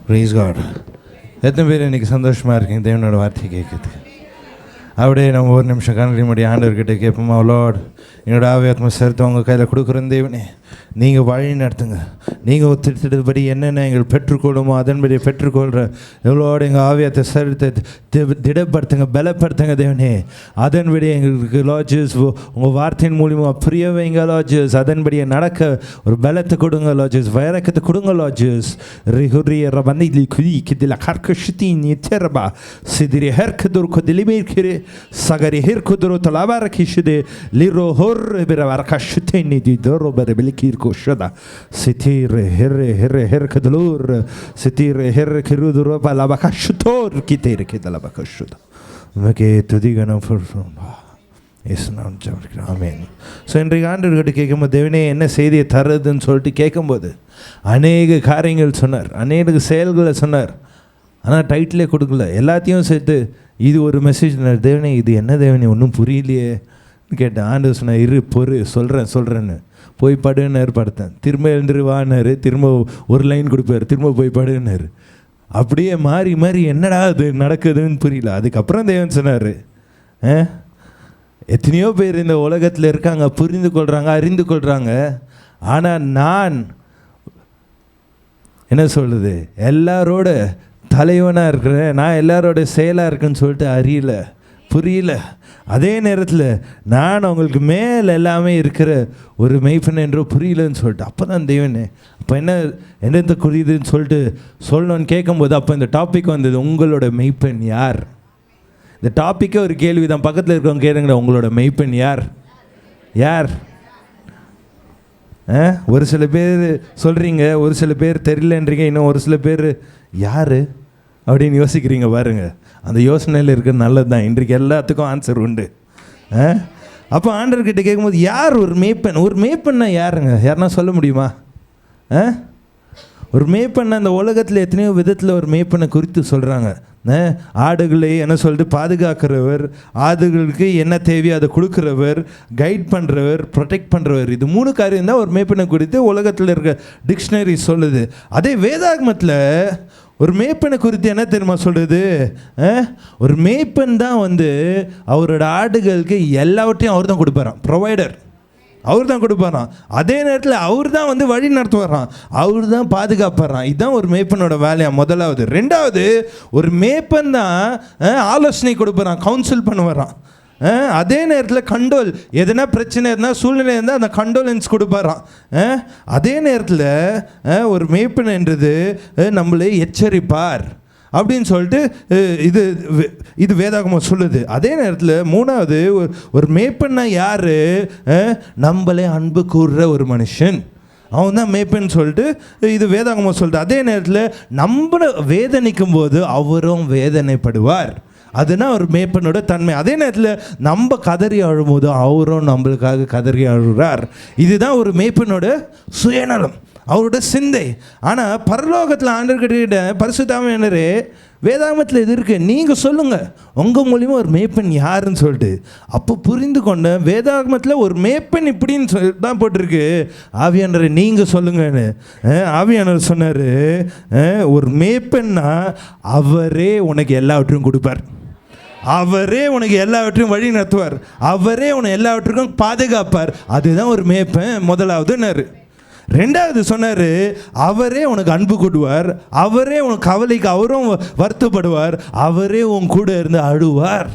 Price God. எத்தனை பேர் இன்றைக்கி சந்தோஷமாக இருக்கீங்க தேவனோட வார்த்தை கேட்குது? அப்படியே நம்ம ஒரு நிமிஷம் கண்களை மூடி ஆண்டவர்கிட்ட கேட்போமா, லார்ட் என்னோட ஆவியாத்மா சேர்த்து உங்கள் கையில் கொடுக்குறேன் தேவனே, நீங்கள் வழி நடத்துங்க. நீங்கள் ஒத்துழைத்தபடி என்னென்ன எங்கள் பெற்றுக்கொள்ளுமோ அதன்படி பெற்றுக்கொள்கிற எவ்வளோட எங்கள் ஆவியத்தை சரித்தை திடப்படுத்துங்க, பலப்படுத்துங்க தேவனே. அதன்படி எங்களுக்கு லாஜஸ் உங்கள் வார்த்தையின் மூலியமாக புரிய வைங்க லாஜஸ். அதன்படியே நடக்க ஒரு பலத்தை கொடுங்க லாஜஸ், வைரக்கத்தை கொடுங்க லாஜஸ். ரிஹுரிய வந்து குதி கிதில கர்க்கஷித்தி நிச்சரபா சிதிரி ஹெர்கதுர் கொதிலிமேற்கிறே சகரி ஹெர்குதுரு தலாபார கிஷுதே லிரோ ஹோர் வரக்கஷுத்தே நிதி தோரோ பர பிலிக்கீர்கோ ஷதா சித்திர் ஹெர்ரே ஹெர்ரே ஹெர்கதுலூர் சித்திர் ஹெர்ரே கிருதுரு பலபகஷுதோர் கிதேர் கிதலபகஷுதா உமக்கே துதிகனம் ஃபுர்ஃபும்பா இஸ்லாம் ஜெபிக்கிறேன். ஆமென். ஸோ இன்றைக்கு ஆண்டவர்கிட்ட கேட்கும்போது தேவனே என்ன செய்தியை தருதுன்னு சொல்லிட்டு கேட்கும்போது அநேக காரியங்கள் சொன்னார், அநேக செயல்களை சொன்னார். ஆனால் டைட்டிலே கொடுக்கல, எல்லாத்தையும் சேர்த்து இது ஒரு மெசேஜ். தேவனே இது என்ன தேவனே ஒன்றும் புரியலையே கேட்டேன். ஆண்டவர் சொன்னார், இரு பொறு சொல்கிறேன்னு. போய் படுன்னாரு, படுத்தேன். திரும்ப எழுந்துருவான்னாரு, திரும்ப ஒரு லைன் கொடுப்பார், திரும்ப போய் படுன்னாரு. அப்படியே மாறி மாறி என்னடா அது நடக்குதுன்னு புரியல. அதுக்கப்புறம் தேவன் சொன்னார், எத்தனையோ பேர் இந்த உலகத்தில் இருக்காங்க, புரிந்து கொள்கிறாங்க, அறிந்து கொள்கிறாங்க. ஆனால் நான் என்ன சொல்கிறது, எல்லாரோட தலைவனாக இருக்கிறேன், நான் எல்லாரோட செயலாக இருக்குன்னு சொல்லிட்டு அறியல, புரியல. அதே நேரத்தில் நான் அவங்களுக்கு மேலே எல்லாமே இருக்கிற ஒரு மெய்ப்பன் என்றோ புரியலன்னு சொல்லிட்டு அப்போ தான் தேவனே அப்போ என்னென்ன புரியுதுன்னு சொல்லிட்டு சொல்லணும்னு கேட்கும்போது அப்போ இந்த டாபிக் வந்தது, உங்களோட மெய்ப்பன் யார்? இந்த டாப்பிக்கே ஒரு கேள்வி தான். பக்கத்தில் இருக்கவங்க கேளுங்களேன், உங்களோட மெய்ப்பன் யார்? யார்? ஒரு சில பேர் சொல்கிறீங்க, ஒரு சில பேர் தெரியலன்றீங்க, இன்னும் ஒரு சில பேர் யார் அப்படின்னு யோசிக்கிறீங்க. பாருங்கள், அந்த யோசனையில் இருக்கிறது நல்லது தான். இன்றைக்கு எல்லாத்துக்கும் ஆன்சர் உண்டு. அப்போ ஆண்டவர்கிட்ட கேட்கும்போது யார் ஒரு மேய்ப்பன்? ஒரு மேய்ப்பன்னா யாருங்க? யாருன்னா சொல்ல முடியுமா? ஒரு மேய்ப்பண்ணை அந்த உலகத்தில் எத்தனையோ விதத்தில் ஒரு மேய்ப்பனை குறித்து சொல்கிறாங்க. ஆடுகளை என்ன சொல்லிட்டு பாதுகாக்கிறவர், ஆடுகளுக்கு என்ன தேவையோ அதை கொடுக்குறவர், கைட் பண்ணுறவர், ப்ரொடெக்ட் பண்ணுறவர். இது 3 காரியம் தான் ஒரு மேய்ப்பனை குறித்து உலகத்தில் இருக்க டிக்ஷனரி சொல்லுது. அதே வேதாகமத்தில் ஒரு மேய்ப்பனை குறித்து என்ன தெரியுமா சொல்கிறது? ஒரு மேய்ப்பன் தான் அவரோட ஆடுகளுக்கு எல்லாவற்றையும் அவர் தான் கொடுப்பாராம், ப்ரொவைடர் அவர் தான் கொடுப்பாராம். அதே நேரத்தில் அவர் தான் வழி நடத்துவாராம், அவர் தான் பாதுகாப்பாராம். இதுதான் ஒரு மேய்ப்பனோட வேலையா முதலாவது. ரெண்டாவது, ஒரு மேய்ப்பன் தான் ஆலோசனை கொடுப்பாராம், கவுன்சில் பண்ணுவாராம். அதே நேரத்தில் கண்டோல், எதனா பிரச்சனை இருந்தால் சூழ்நிலை இருந்தால் அந்த கண்டோலன்ஸ் கொடுப்பாராம். அதே நேரத்தில் ஒரு மேய்ப்பன் என்றது நம்மளை எச்சரிப்பார் அப்படின்னு சொல்லிட்டு இது வேதாகமம் சொல்லுது. அதே நேரத்தில் 3வது, ஒரு மேய்ப்பன்னா யார்? நம்மளே அன்பு கூறுற ஒரு மனுஷன், அவன் தான் மேய்ப்பன் சொல்லிட்டு இது வேதாகமம் சொல்லுது. அதே நேரத்தில் நம்ம வேதனைக்கும் போது அவரும் வேதனைப்படுவார், அதுனா ஒரு மேய்ப்பனோட தன்மை. அதே நேரத்தில் நம்ம கதறி அழும்போது அவரும் நம்மளுக்காக கதறி அழுகிறார். இதுதான் ஒரு மேய்ப்பனோட சுயநலம், அவரோட சிந்தை. ஆனால் பரலோகத்தில் ஆண்டவர்கிட்ட பரிசுத்தாவியானவரே வேதாகமத்தில் இது இருக்குது, நீங்கள் சொல்லுங்கள் உங்கள் மூலியமாக ஒரு மேய்ப்பன் யாருன்னு சொல்லிட்டு. அப்போ புரிந்து கொண்ட வேதாகமத்தில் ஒரு மேய்ப்பன் இப்படின்னு சொல்லி தான் போட்டிருக்கு. ஆவியானவரை நீங்கள் சொல்லுங்கன்னு ஆவியானவர் சொன்னார், ஒரு மேய்ப்பன்னா அவரே உனக்கு எல்லாவற்றையும் கொடுப்பார், அவரே உனக்கு எல்லாவற்றையும் வழி நடத்துவார், அவரே உன்னை எல்லாவற்றுக்கும் பாதுகாப்பார். அதுதான் ஒரு மேய்ப்பன் முதலாவதுன்னாரு. ரெண்டாவது சொன்னார், அவரே உனக்கு அன்பு கொடுவார், அவரே உனக்கு கவலைக்கு அவரும் வருத்தப்படுவார், அவரே உன் கூட இருந்து அழுவார்.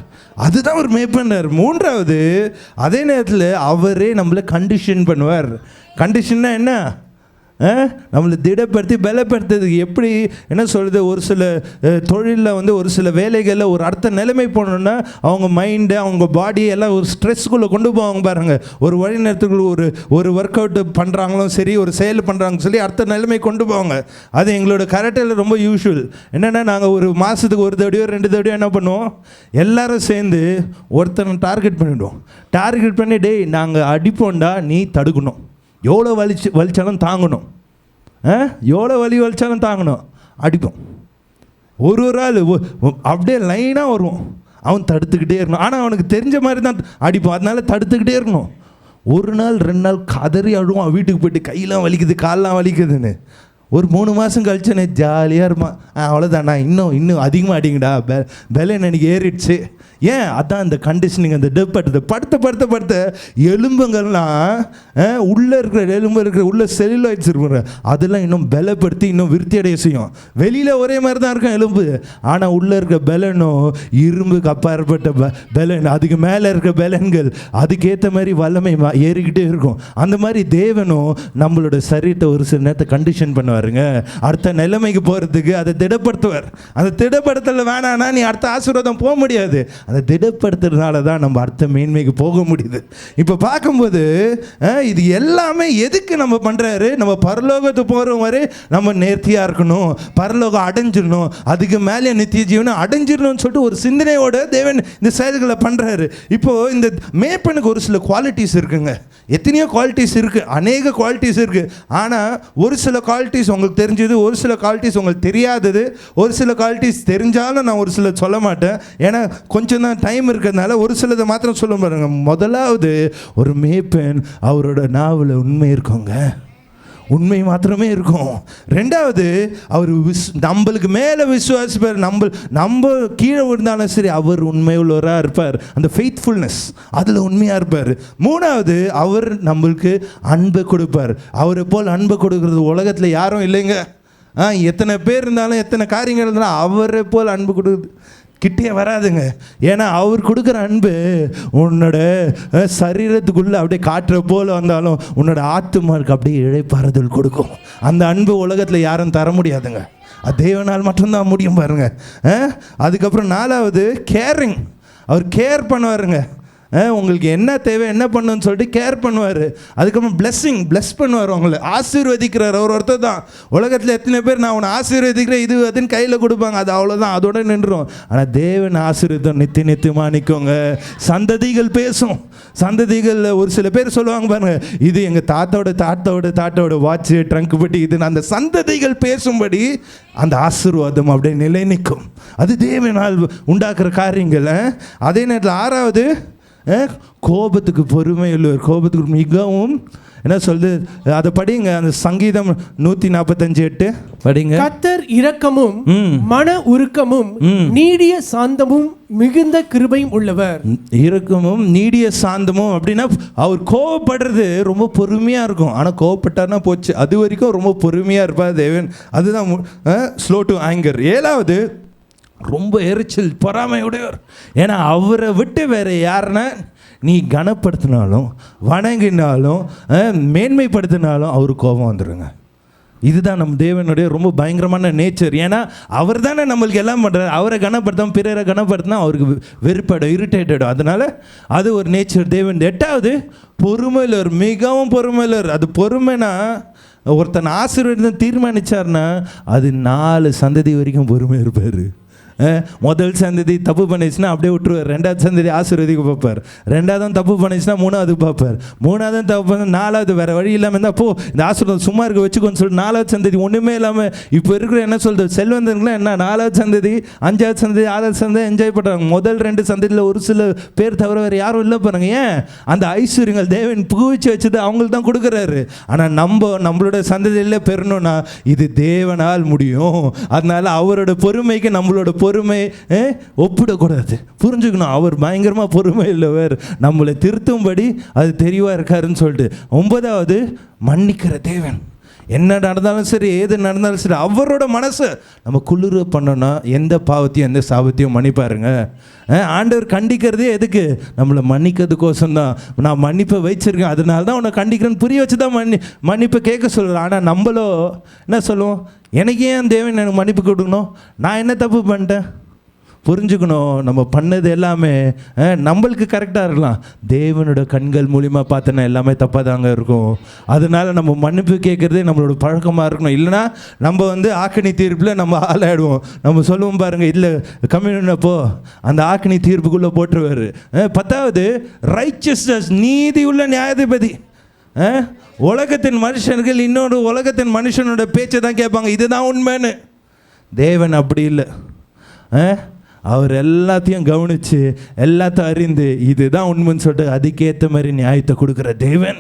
அதுதான் ஒரு மேய்ப்பன்னார். மூன்றாவது, அதே நேரத்தில் அவரே நம்மளை கண்டிஷன் பண்ணுவார். கண்டிஷன்னா என்ன? நம்மளை திடப்படுத்தி பலப்படுத்துறதுக்கு. எப்படி என்ன சொல்கிறது, ஒரு சில தொழிலில் ஒரு சில வேலைகளில் ஒரு அடுத்த நிலைமை போனோன்னா அவங்க மைண்டை, அவங்க பாடியை எல்லாம் ஒரு ஸ்ட்ரெஸ்க்குள்ளே கொண்டு போவாங்க பாருங்கள். ஒரு வழி நேரத்துக்குள்ள ஒரு ஒர்க் அவுட் பண்ணுறாங்களும் சரி, ஒரு செயல் பண்ணுறாங்க சொல்லி அடுத்த நிலைமை கொண்டு போவாங்க. அது எங்களோட கரெக்டில் ரொம்ப யூஷுவல். என்னென்னா, நாங்கள் ஒரு மாதத்துக்கு 1 தடவையோ 2 தடவையோ என்ன பண்ணுவோம், எல்லோரும் சேர்ந்து ஒருத்தனை டார்கெட் பண்ணிவிடுவோம். டார்கெட் பண்ணி, டேய் நாங்கள் அடிப்போண்டா, நீ தடுக்கணும், எவ்வளோ வலிச்சாலும் தாங்கணும், எவ்வளோ வலிச்சாலும் தாங்கணும், அடிப்போம். ஒரு ஆள் அப்படியே லைனாக வருவோம், அவன் தடுத்துக்கிட்டே இருக்கணும். ஆனால் அவனுக்கு தெரிஞ்ச மாதிரி தான் அடிப்போம், அதனால தடுத்துக்கிட்டே இருக்கணும். 1 நாள் 2 நாள் கதறி அழுவான், வீட்டுக்கு போய்ட்டு கையெல்லாம் வலிக்குது காலெலாம் வலிக்குதுன்னு. ஒரு 3 மாதம் கழிச்சுனே ஜாலியாக இருப்பான். அவ்வளோதாண்ணா, இன்னும் அதிகமாக அடிங்கடா, பெலன் எனக்கு ஏறிடுச்சு. ஏன்? அதான் இந்த கண்டிஷனிங், அந்த டெப் படுத்த எலும்புங்கள்லாம் உள்ளே இருக்கிற உள்ள செல்லுலாய்ட்ஸ் இருக்கிற அதெல்லாம் இன்னும் பலப்படுத்தி இன்னும் விருத்தி அடைய செய்யும். வெளியில் ஒரே மாதிரி தான் இருக்கும் எலும்பு, ஆனால் உள்ளே இருக்க பெலனும் இரும்புக்கு அப்பாற்பட்ட பெலன், அதுக்கு மேலே இருக்க பெலன்கள் அதுக்கேற்ற மாதிரி வல்லமை ஏறிக்கிட்டே இருக்கும். அந்த மாதிரி தேவனும் நம்மளோட சரீரத்தை ஒரு சில நேரத்தை கண்டிஷன் பண்ணுவாருங்க, அடுத்த நிலைமைக்கு போகிறதுக்கு அதை திடப்படுத்துவார். அந்த திடப்படுத்தல வேணான்னா நீ அடுத்த ஆசீர்வாதம் போக முடியாது. அதை திடப்படுத்துறதுனால தான் நம்ம அடுத்த மேன்மைக்கு போக முடியுது. இப்போ பார்க்கும்போது இது எல்லாமே எதுக்கு நம்ம பண்ணுறாரு? நம்ம பரலோகத்து போகிற வரை நம்ம நேர்த்தியாக இருக்கணும், பரலோகம் அடைஞ்சிடணும், அதுக்கு மேலே நித்திய ஜீவனை அடைஞ்சிடணும்னு சொல்லிட்டு ஒரு சிந்தனையோட தேவன் இந்த செயல்களை பண்ணுறாரு. இப்போது இந்த மேய்ப்பனுக்கு ஒரு சில குவாலிட்டிஸ் இருக்குங்க. எத்தனையோ குவாலிட்டிஸ் இருக்குது, அநேக குவாலிட்டிஸ் இருக்குது. ஆனால் ஒரு சில குவாலிட்டிஸ் உங்களுக்கு தெரிஞ்சது, ஒரு சில குவாலிட்டிஸ் உங்களுக்கு தெரியாதது, ஒரு சில குவாலிட்டிஸ் தெரிஞ்சாலும் நான் ஒரு சில சொல்ல மாட்டேன். ஏன்னா கொஞ்சம் தான் டைம் இருக்கிறதுனால ஒரு சிலதை மாத்திரம் சொல்ல பாருங்க. முதலாவது, ஒரு மேய்ப்பன் அவரோட நாவில் உண்மை இருக்குங்க, உண்மை மாத்திரமே இருக்கும். ரெண்டாவது, அவர் நம்மளுக்கு மேலே விசுவாசிப்பார், நம்ம கீழே விழுந்தாலும் சரி அவர் உண்மை உள்ளவராக இருப்பார், அந்த ஃபெய்த்ஃபுல்னஸ் அதில் உண்மையாக இருப்பார். மூணாவது, அவர் நம்மளுக்கு அன்பை கொடுப்பார். அவரை போல் அன்பை கொடுக்கறது உலகத்தில் யாரும் இல்லைங்க. எத்தனை பேர் இருந்தாலும் எத்தனை காரியங்கள் இருந்தாலும் அவரை போல் அன்பு கொடுக்குறது கிட்டே வராதுங்க. ஏன்னா அவர் கொடுக்குற அன்பு உன்னோட சரீரத்துக்குள்ளே அப்படியே காட்டுற போல் வந்தாலும் உன்னோட ஆத்துமாருக்கு அப்படியே இழைப்பாறுதல் கொடுக்கும். அந்த அன்பு உலகத்தில் யாரும் தர முடியாதுங்க, அது தேவனால் மட்டும்தான் முடியும் பாருங்க. அதுக்கப்புறம் நாலாவது, கேரிங். அவர் கேர் பண்ணுவாருங்க. உங்களுக்கு என்ன தேவை, என்ன பண்ணுன்னு சொல்லிட்டு கேர் பண்ணுவார். அதுக்கப்புறம் பிளஸ் பண்ணுவார், உங்களை ஆசீர்வதிக்கிறார். அவர் ஒருத்தர் தான். உலகத்தில் எத்தனை பேர் நான் உன்னை ஆசீர்வதிக்கிறேன் இது அதுன்னு கையில் கொடுப்பாங்க, அது அவ்வளோதான், அதோட நின்றுடும். ஆனால் தேவன் ஆசீர்வாதம் நித்தியமாக நிற்குங்க. சந்ததிகள் பேசும். சந்ததிகளில் ஒரு சில பேர் சொல்லுவாங்க பாருங்க, இது எங்கள் தாத்தாவோட வாட்சு ட்ரங்க் பட்டி, இது அந்த சந்ததிகள் பேசும்படி அந்த ஆசீர்வாதம் அப்படியே நிலை நிற்கும். அது தேவனால் உண்டாக்குற காரியங்கள். அதே நேரத்தில் ஆறாவது, கோபத்துக்கு பொறுமை உள்ளவர். கோபத்துக்கு மிகவும் என்ன சொல்லுது, அதை படிங்க. அந்த சங்கீதம் 145:8 படிங்க. கர்த்தர் இரக்கமும் மன உருக்கமும் நீடிய சாந்தமும் மிகுந்த கிருபையும் உள்ளவர். இரக்கமும் நீடிய சாந்தமும் அப்படின்னா அவர் கோவப்படுறது ரொம்ப பொறுமையாக இருக்கும். ஆனால் கோவப்பட்டார்னா போச்சு, அது வரைக்கும் ரொம்ப பொறுமையாக இருப்பார் தேவன். அதுதான் ஸ்லோ டு ஆங்கர். ஏழாவது, ரொம்ப எரிச்சல் பொறாமையுடையவர். ஏன்னா அவரை விட்டு வேறு யாருன்னா நீ கனப்படுத்தினாலும் வணங்கினாலும் மேன்மைப்படுத்தினாலும் அவருக்கு கோபம் வந்துடுங்க. இதுதான் நம்ம தேவனுடைய ரொம்ப பயங்கரமான நேச்சர். ஏன்னா அவர் தானே நம்மளுக்கு எல்லாம் பண்ணுறாரு. அவரை கனப்படுத்தாமல் பிறரை கனப்படுத்தினா அவருக்கு வெறுப்பாடும், இரிட்டேட்டடும். அதனால் அது ஒரு நேச்சர் தேவன். எட்டாவது, பொறுமையிலர், மிகவும் பொறுமையிலர். அது பொறுமைனா ஒருத்தன் ஆசீர்வாதம் தீர்மானிச்சார்னா அது 4 சந்ததி வரைக்கும் பொறுமை இருப்பார். முதல் சந்ததி தப்பு பண்ணிச்சுன்னா அப்படியே விட்டுருவார். ரெண்டாவது சந்ததி ஆசீர்வதிக்க பார்ப்பார். ரெண்டாவது தப்பு பண்ணிச்சுன்னா மூணாவது பார்ப்பார். மூணாவது தப்பு பண்ண நாலாவது வேறு வழி இல்லாமல் இருந்தால் போ இந்த ஆசீர்வாதம் சும்மா இருக்க வச்சுக்கோன்னு சொல்லிட்டு 4வது சந்ததி ஒன்றுமே இல்லாமல் இப்போ இருக்கிற என்ன சொல்கிறது செல்வந்தர்கள்லாம் என்ன 4வது சந்ததி 5வது சந்ததி 6வது சந்ததி என்ஜாய் பண்ணுறாங்க. முதல் 2 சந்ததியில் ஒரு சில பேர் தவிர வேறு யாரும் இல்லை பாருங்க. ஏன்? அந்த ஐஸ்வர்யங்கள் தேவன் புகுவிச்சு வச்சது அவங்களுக்கு தான் கொடுக்குறாரு. ஆனால் நம்மளோட சந்ததியில் பெறணும்னா இது தேவனால் முடியும். அதனால அவரோட பொறுமைக்கு நம்மளோட பொறுமை ஒப்பிடக்கூடாது. புரிஞ்சுக்கணும், அவர் பயங்கரமாக பொறுமை இல்லவர், நம்மளை திருத்தும்படி அது தெளிவாக இருக்காருன்னு சொல்லிட்டு. 9வது, மன்னிக்கிற தேவன். என்ன நடந்தாலும் சரி, ஏது நடந்தாலும் சரி, அவரோட மனசை நம்ம குளிர பண்ணோன்னா எந்த பாவத்தையும் எந்த சாபத்தையும் மன்னிப்பாருங்க. ஆண்டவர் கண்டிக்கிறதே எதுக்கு? நம்மளை மன்னிக்கிறதுக்கோசம் தான். நான் மன்னிப்பை வச்சிருக்கேன், அதனால தான் உன்னை கண்டிக்கிறேன்னு புரிய வச்சு தான் மன்னிப்பை கேட்க சொல்கிறேன். ஆனால் நம்மளோ என்ன சொல்லுவோம், எனக்கு ஏன் தேவன் எனக்கு மன்னிப்பு கொடுக்கணும், நான் என்ன தப்பு பண்ணிட்டேன்? புரிஞ்சுக்கணும், நம்ம பண்ணது எல்லாமே நம்மளுக்கு கரெக்டாக இருக்கலாம், தேவனோட கண்கள் மூலிமா பார்த்தோன்னா எல்லாமே தப்பாக தாங்க இருக்கும். அதனால் நம்ம மன்னிப்பு கேட்குறதே நம்மளோட பழக்கமாக இருக்கணும். இல்லைனா நம்ம ஆக்கினி தீர்ப்பில் நம்ம ஆளாயிடுவோம். நம்ம சொல்லுவோம் பாருங்கள், இல்லை கம்யூனப்போ அந்த ஆக்கினி தீர்ப்புக்குள்ளே போட்டுருவார். 10வது, ரைச்சஸ்னஸ், நீதி உள்ள நியாயாதிபதி. உலகத்தின் மனுஷர்கள் இன்னொரு உலகத்தின் மனுஷனோட பேச்சை தான் கேட்பாங்க, இதுதான் உண்மைன்னு. தேவன் அப்படி இல்லை. அவர் எல்லாத்தையும் கவனித்து எல்லாத்தையும் அறிந்து இதுதான் உண்மைன்னு சொல்லிட்டு அதுக்கேற்ற மாதிரி நியாயத்தை கொடுக்குற தேவன்.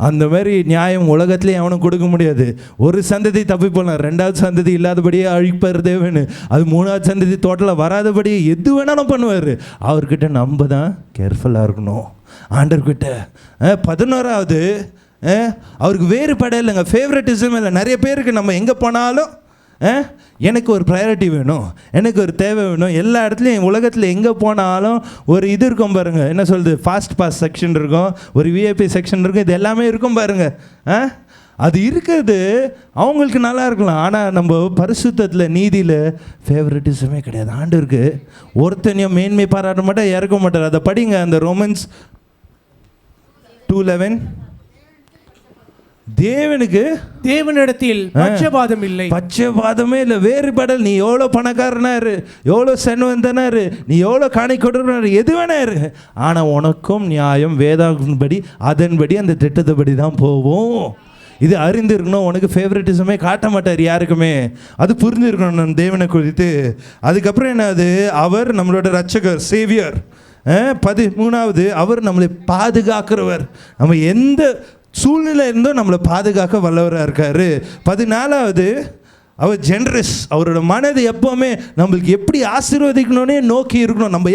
அந்த மாதிரி நியாயம் உலகத்துலேயே அவனும் கொடுக்க முடியாது. ஒரு சந்ததி தப்பி போகலாம், ரெண்டாவது சந்ததி இல்லாதபடியே அழிப்பார் தேவன். அது மூணாவது சந்ததி தோட்டத்தில் வராதபடி எது வேணாலும் பண்ணுவார். அவர்கிட்ட நம்ம தான் கேர்ஃபுல்லாக இருக்கணும். ஆண்டவர்கிட்ட 11வது அவருக்கு வேறுபாடே இல்லைங்க, ஃபேவரட்டிசம் இல்லை. நிறைய பேருக்கு நம்ம எங்கே போனாலும் எனக்கு ஒரு ப்ரையாரிட்டி வேணும், எனக்கு ஒரு தேவை வேணும். எல்லா இடத்துலையும் உலகத்தில் எங்கே போனாலும் ஒரு இது இருக்கும் பாருங்க, என்ன சொல்கிறது, ஃபாஸ்ட் பாஸ் செக்ஷன் இருக்கும், ஒரு விஐபி செக்ஷன் இருக்கும், இது எல்லாமே இருக்கும் பாருங்க. அது இருக்கிறது அவங்களுக்கு நல்லா இருக்கலாம். ஆனால் நம்ம பரிசுத்தத்தில் நீதியில் ஃபேவரட்டிசமே கிடையாது. ஆண்டவருக்கு ஒருத்தனையும் மேன்மை பாராட்ட மாட்டார், இறக்க மாட்டார். அதை படிங்க, அந்த ரோமன்ஸ் 2:11. தேவனிடத்தில் பட்சபாதம் இல்லை, பட்சபாதமே இல்லை, வேறுபடல். நீ எவ்வளோ பணக்காரனாரு, எவ்வளோ செல்வந்தனாரு, நீ எவ்வளோ காணி கொடுக்குறாரு, எது வேணாரு, ஆனால் உனக்கும் நியாயம் வேதாகத்தின்படி அதன்படி அந்த திட்டத்தைப்படி தான் போவோம். இது அறிந்திருக்கணும். உனக்கு ஃபேவரட்டிசமே காட்ட மாட்டார் யாருக்குமே. அது புரிஞ்சிருக்கணும் நம்ம தேவனை குறித்து. அதுக்கப்புறம் என்னது, அவர் நம்மளோட ரட்சகர், சேவியர். 13வது அவர் நம்மளை பாதுகாக்கிறவர். நம்ம எந்த சூழ்நிலை இருந்தோ நம்மளை பாதுகாக்க வல்லவராக இருக்கார். 14வது அவர் ஜென்ரஸ். அவரோட மனது எப்போவுமே நம்மளுக்கு எப்படி ஆசீர்வதிக்கணுன்னே நோக்கி இருக்கணும், நம்ம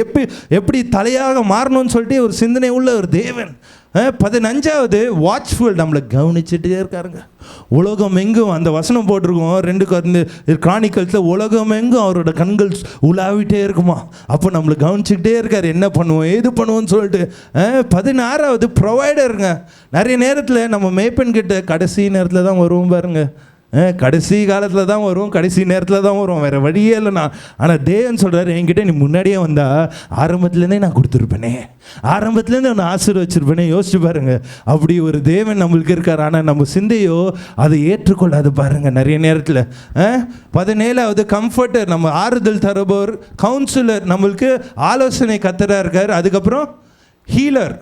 எப்படி தலையாக மாறணும்னு சொல்லிட்டு ஒரு சிந்தனை உள்ள ஒரு தேவன். 15வது வாட்ச்ஃபுல், நம்மளை கவனிச்சுட்டே இருக்காருங்க. உலகம் எங்கும் அந்த வசனம் போட்டிருக்கோம் 2 கிரானிக்கல்ஸில், உலகம் எங்கும் அவரோட கண்கள் உலாவிட்டே இருக்குமா. அப்போ நம்மளை கவனிச்சுக்கிட்டே இருக்கார், என்ன பண்ணுவோம் ஏது பண்ணுவோம்னு சொல்லிட்டு. 16வது ப்ரொவைடருங்க. நிறைய நேரத்தில் நம்ம மேய்ப்பன் கிட்ட கடைசி நேரத்தில் தான் வருவோம் பாருங்க. கடைசி காலத்தில் தான் வரும், கடைசி நேரத்தில் தான் வரும், வேறு வழியே இல்லைண்ணா. ஆனால் தேவன் சொல்கிறார், என்கிட்ட நீ முன்னாடியே வந்தால் ஆரம்பத்துலேருந்தே நான் கொடுத்துருப்பேனே, ஆரம்பத்துலேருந்து நான் ஆசீர்வச்சிருப்பேனே. யோசிச்சு பாருங்கள், அப்படி ஒரு தேவன் நம்மளுக்கு இருக்கார். ஆனால் நம்ம சிந்தையோ அதை ஏற்றுக்கொள்ளாது பாருங்கள் நிறைய நேரத்தில். 17வது கம்ஃபர்டர், நம்ம ஆறுதல் தருபவர், கவுன்சிலர், நம்மளுக்கு ஆலோசனை கத்தராக இருக்கார். அதுக்கப்புறம் ஹீலர்,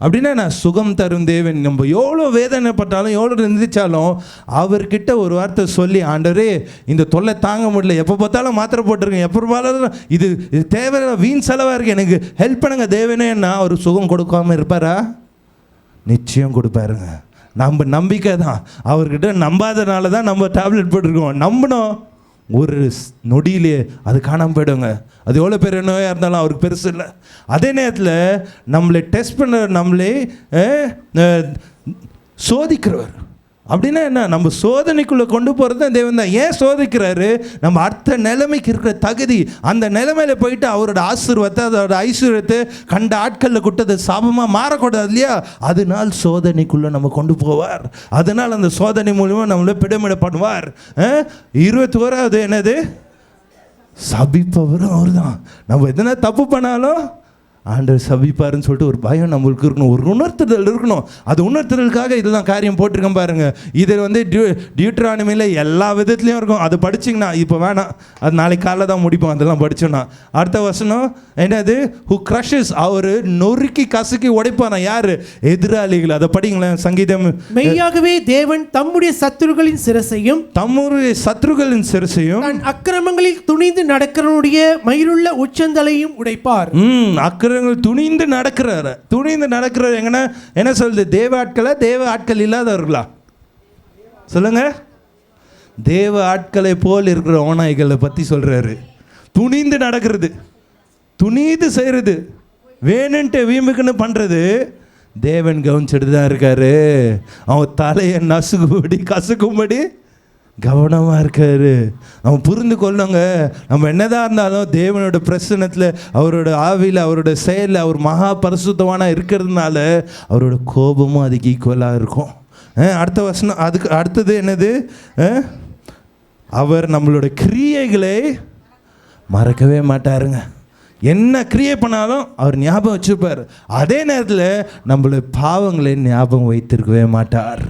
அப்படின்னா நான் சுகம் தரும் தேவன். நம்ம எவ்வளோ வேதனைப்பட்டாலும் எவ்வளோ நிந்திச்சாலும் அவர்கிட்ட ஒரு வார்த்தை சொல்லி, ஆண்டவரே இந்த தொல்லை தாங்க முடியல, எப்போ பார்த்தாலும் மாத்திரை போட்டிருக்கேன், எப்போ பார்த்தாலும் இது தேவையான வீண் செலவாக இருக்குது, எனக்கு ஹெல்ப் பண்ணுங்க தேவனேன்னா அவர் சுகம் கொடுக்காமல் இருப்பாரா? நிச்சயம் கொடுப்பாருங்க. நம்ம நம்பிக்கை தான். அவர்கிட்ட நம்பாதனால தான் நம்ம டேப்லெட் போட்டிருக்கோம். நம்பினோம் ஒரு நொடியிலே அது காணாமல் போயிடுங்க. அது எவ்வளோ பெரிய நோயாக இருந்தாலும் அவருக்கு பெருசு இல்லை. அதே நேரத்தில் நம்மளை டெஸ்ட் பண்ண, நம்மளே சோதிக்கிறவர். அப்படின்னா என்ன, நம்ம சோதனைக்குள்ளே கொண்டு போகிறது தான் தேவன் தான். ஏன் சோதிக்கிறாரு? நம்ம அடுத்த நிலைமைக்கு இருக்கிற தகுதி, அந்த நிலைமையில் போயிட்டு அவரோட ஆசீர்வாதத்தை, அதோட ஐஸ்வர்யத்தை கண்ட ஆட்களில் கொடுத்தது சாபமாக மாறக்கூடாது இல்லையா? அதனால் சோதனைக்குள்ளே நம்ம கொண்டு போவார். அதனால் அந்த சோதனை மூலமாக நம்மளை பிடமிட பண்ணுவார். 21வது என்னது, சபிப்பவரும் அவர் தான். நம்ம எதனா தப்பு பண்ணாலும் ஆண்டவர் சபிப்பாருன்னு சொல்லிட்டு ஒரு பயம் நம்மளுக்கு இருக்கணும், ஒரு உணர்த்துதல் இருக்கணும். அது உணர்த்துதலுக்காக இதெல்லாம் காரியம் போட்டிருக்கேன் பாருங்கள். இது டியூட்ரானமியில் எல்லா விதத்துலையும் இருக்கும். அது படிச்சிங்கன்னா இப்போ வேணாம், அது நாளைக்கு காலைல தான் முடிப்போம் அதெல்லாம் படிச்சோன்னா. அடுத்த வசனம் என்னது, ஹூ க்ரஷஸ், அவர் நொறுக்கி கசுக்கி உடைப்பானா யார்? எதிராளிகள். அதை படிங்களேன். சங்கீதம், மெய்யாகவே தேவன் தம்முடைய சத்துருக்களின் சிரசையும் தன் அக்கிரமங்களில் துணிந்து நடக்கிறவனுடைய மயிருள்ள உச்சந்தலையும் உடைப்பார். துணிந்து நடக்கிறார் எங்கன்னா என்ன சொல்லுது, தேவ ஆட்களா தேவ ஆட்கள் இல்லாதவர்களா சொல்லுங்க? தேவ ஆட்களை போல் இருக்கிற ஓநாய்களை பற்றி சொல்றாரு. துணிந்து நடக்கிறது, துணிந்து செய்கிறது, வேணுன்ட்டு வீம்புக்குன்னு பண்ணுறது தேவன் கவனிச்சுட்டு தான் இருக்காரு. அவன் தலையை நசுக்கும்படி கசுக்கும்படி கவனமாக இருக்காரு. நம்ம புரிந்து கொள்ளுங்க. நம்ம என்னதான் இருந்தாலும் தேவனோட பிரசன்னத்தில், அவரோட ஆவியில், அவரோட செயலில் அவர் மகா பரிசுத்தவானா இருக்கிறதுனால அவரோட கோபமும் அதுக்கு ஈக்குவலாக இருக்கும். அடுத்த வசனம், அதுக்கு அடுத்தது என்னது, அவர் நம்மளோட கிரியைகளை மறக்கவே மாட்டாருங்க. என்ன கிரியை பண்ணாலும் அவர் ஞாபகம் வச்சுருப்பார். அதே நேரத்தில் நம்மளோட பாவங்களை ஞாபகம் வைத்திருக்கவே மாட்டார்.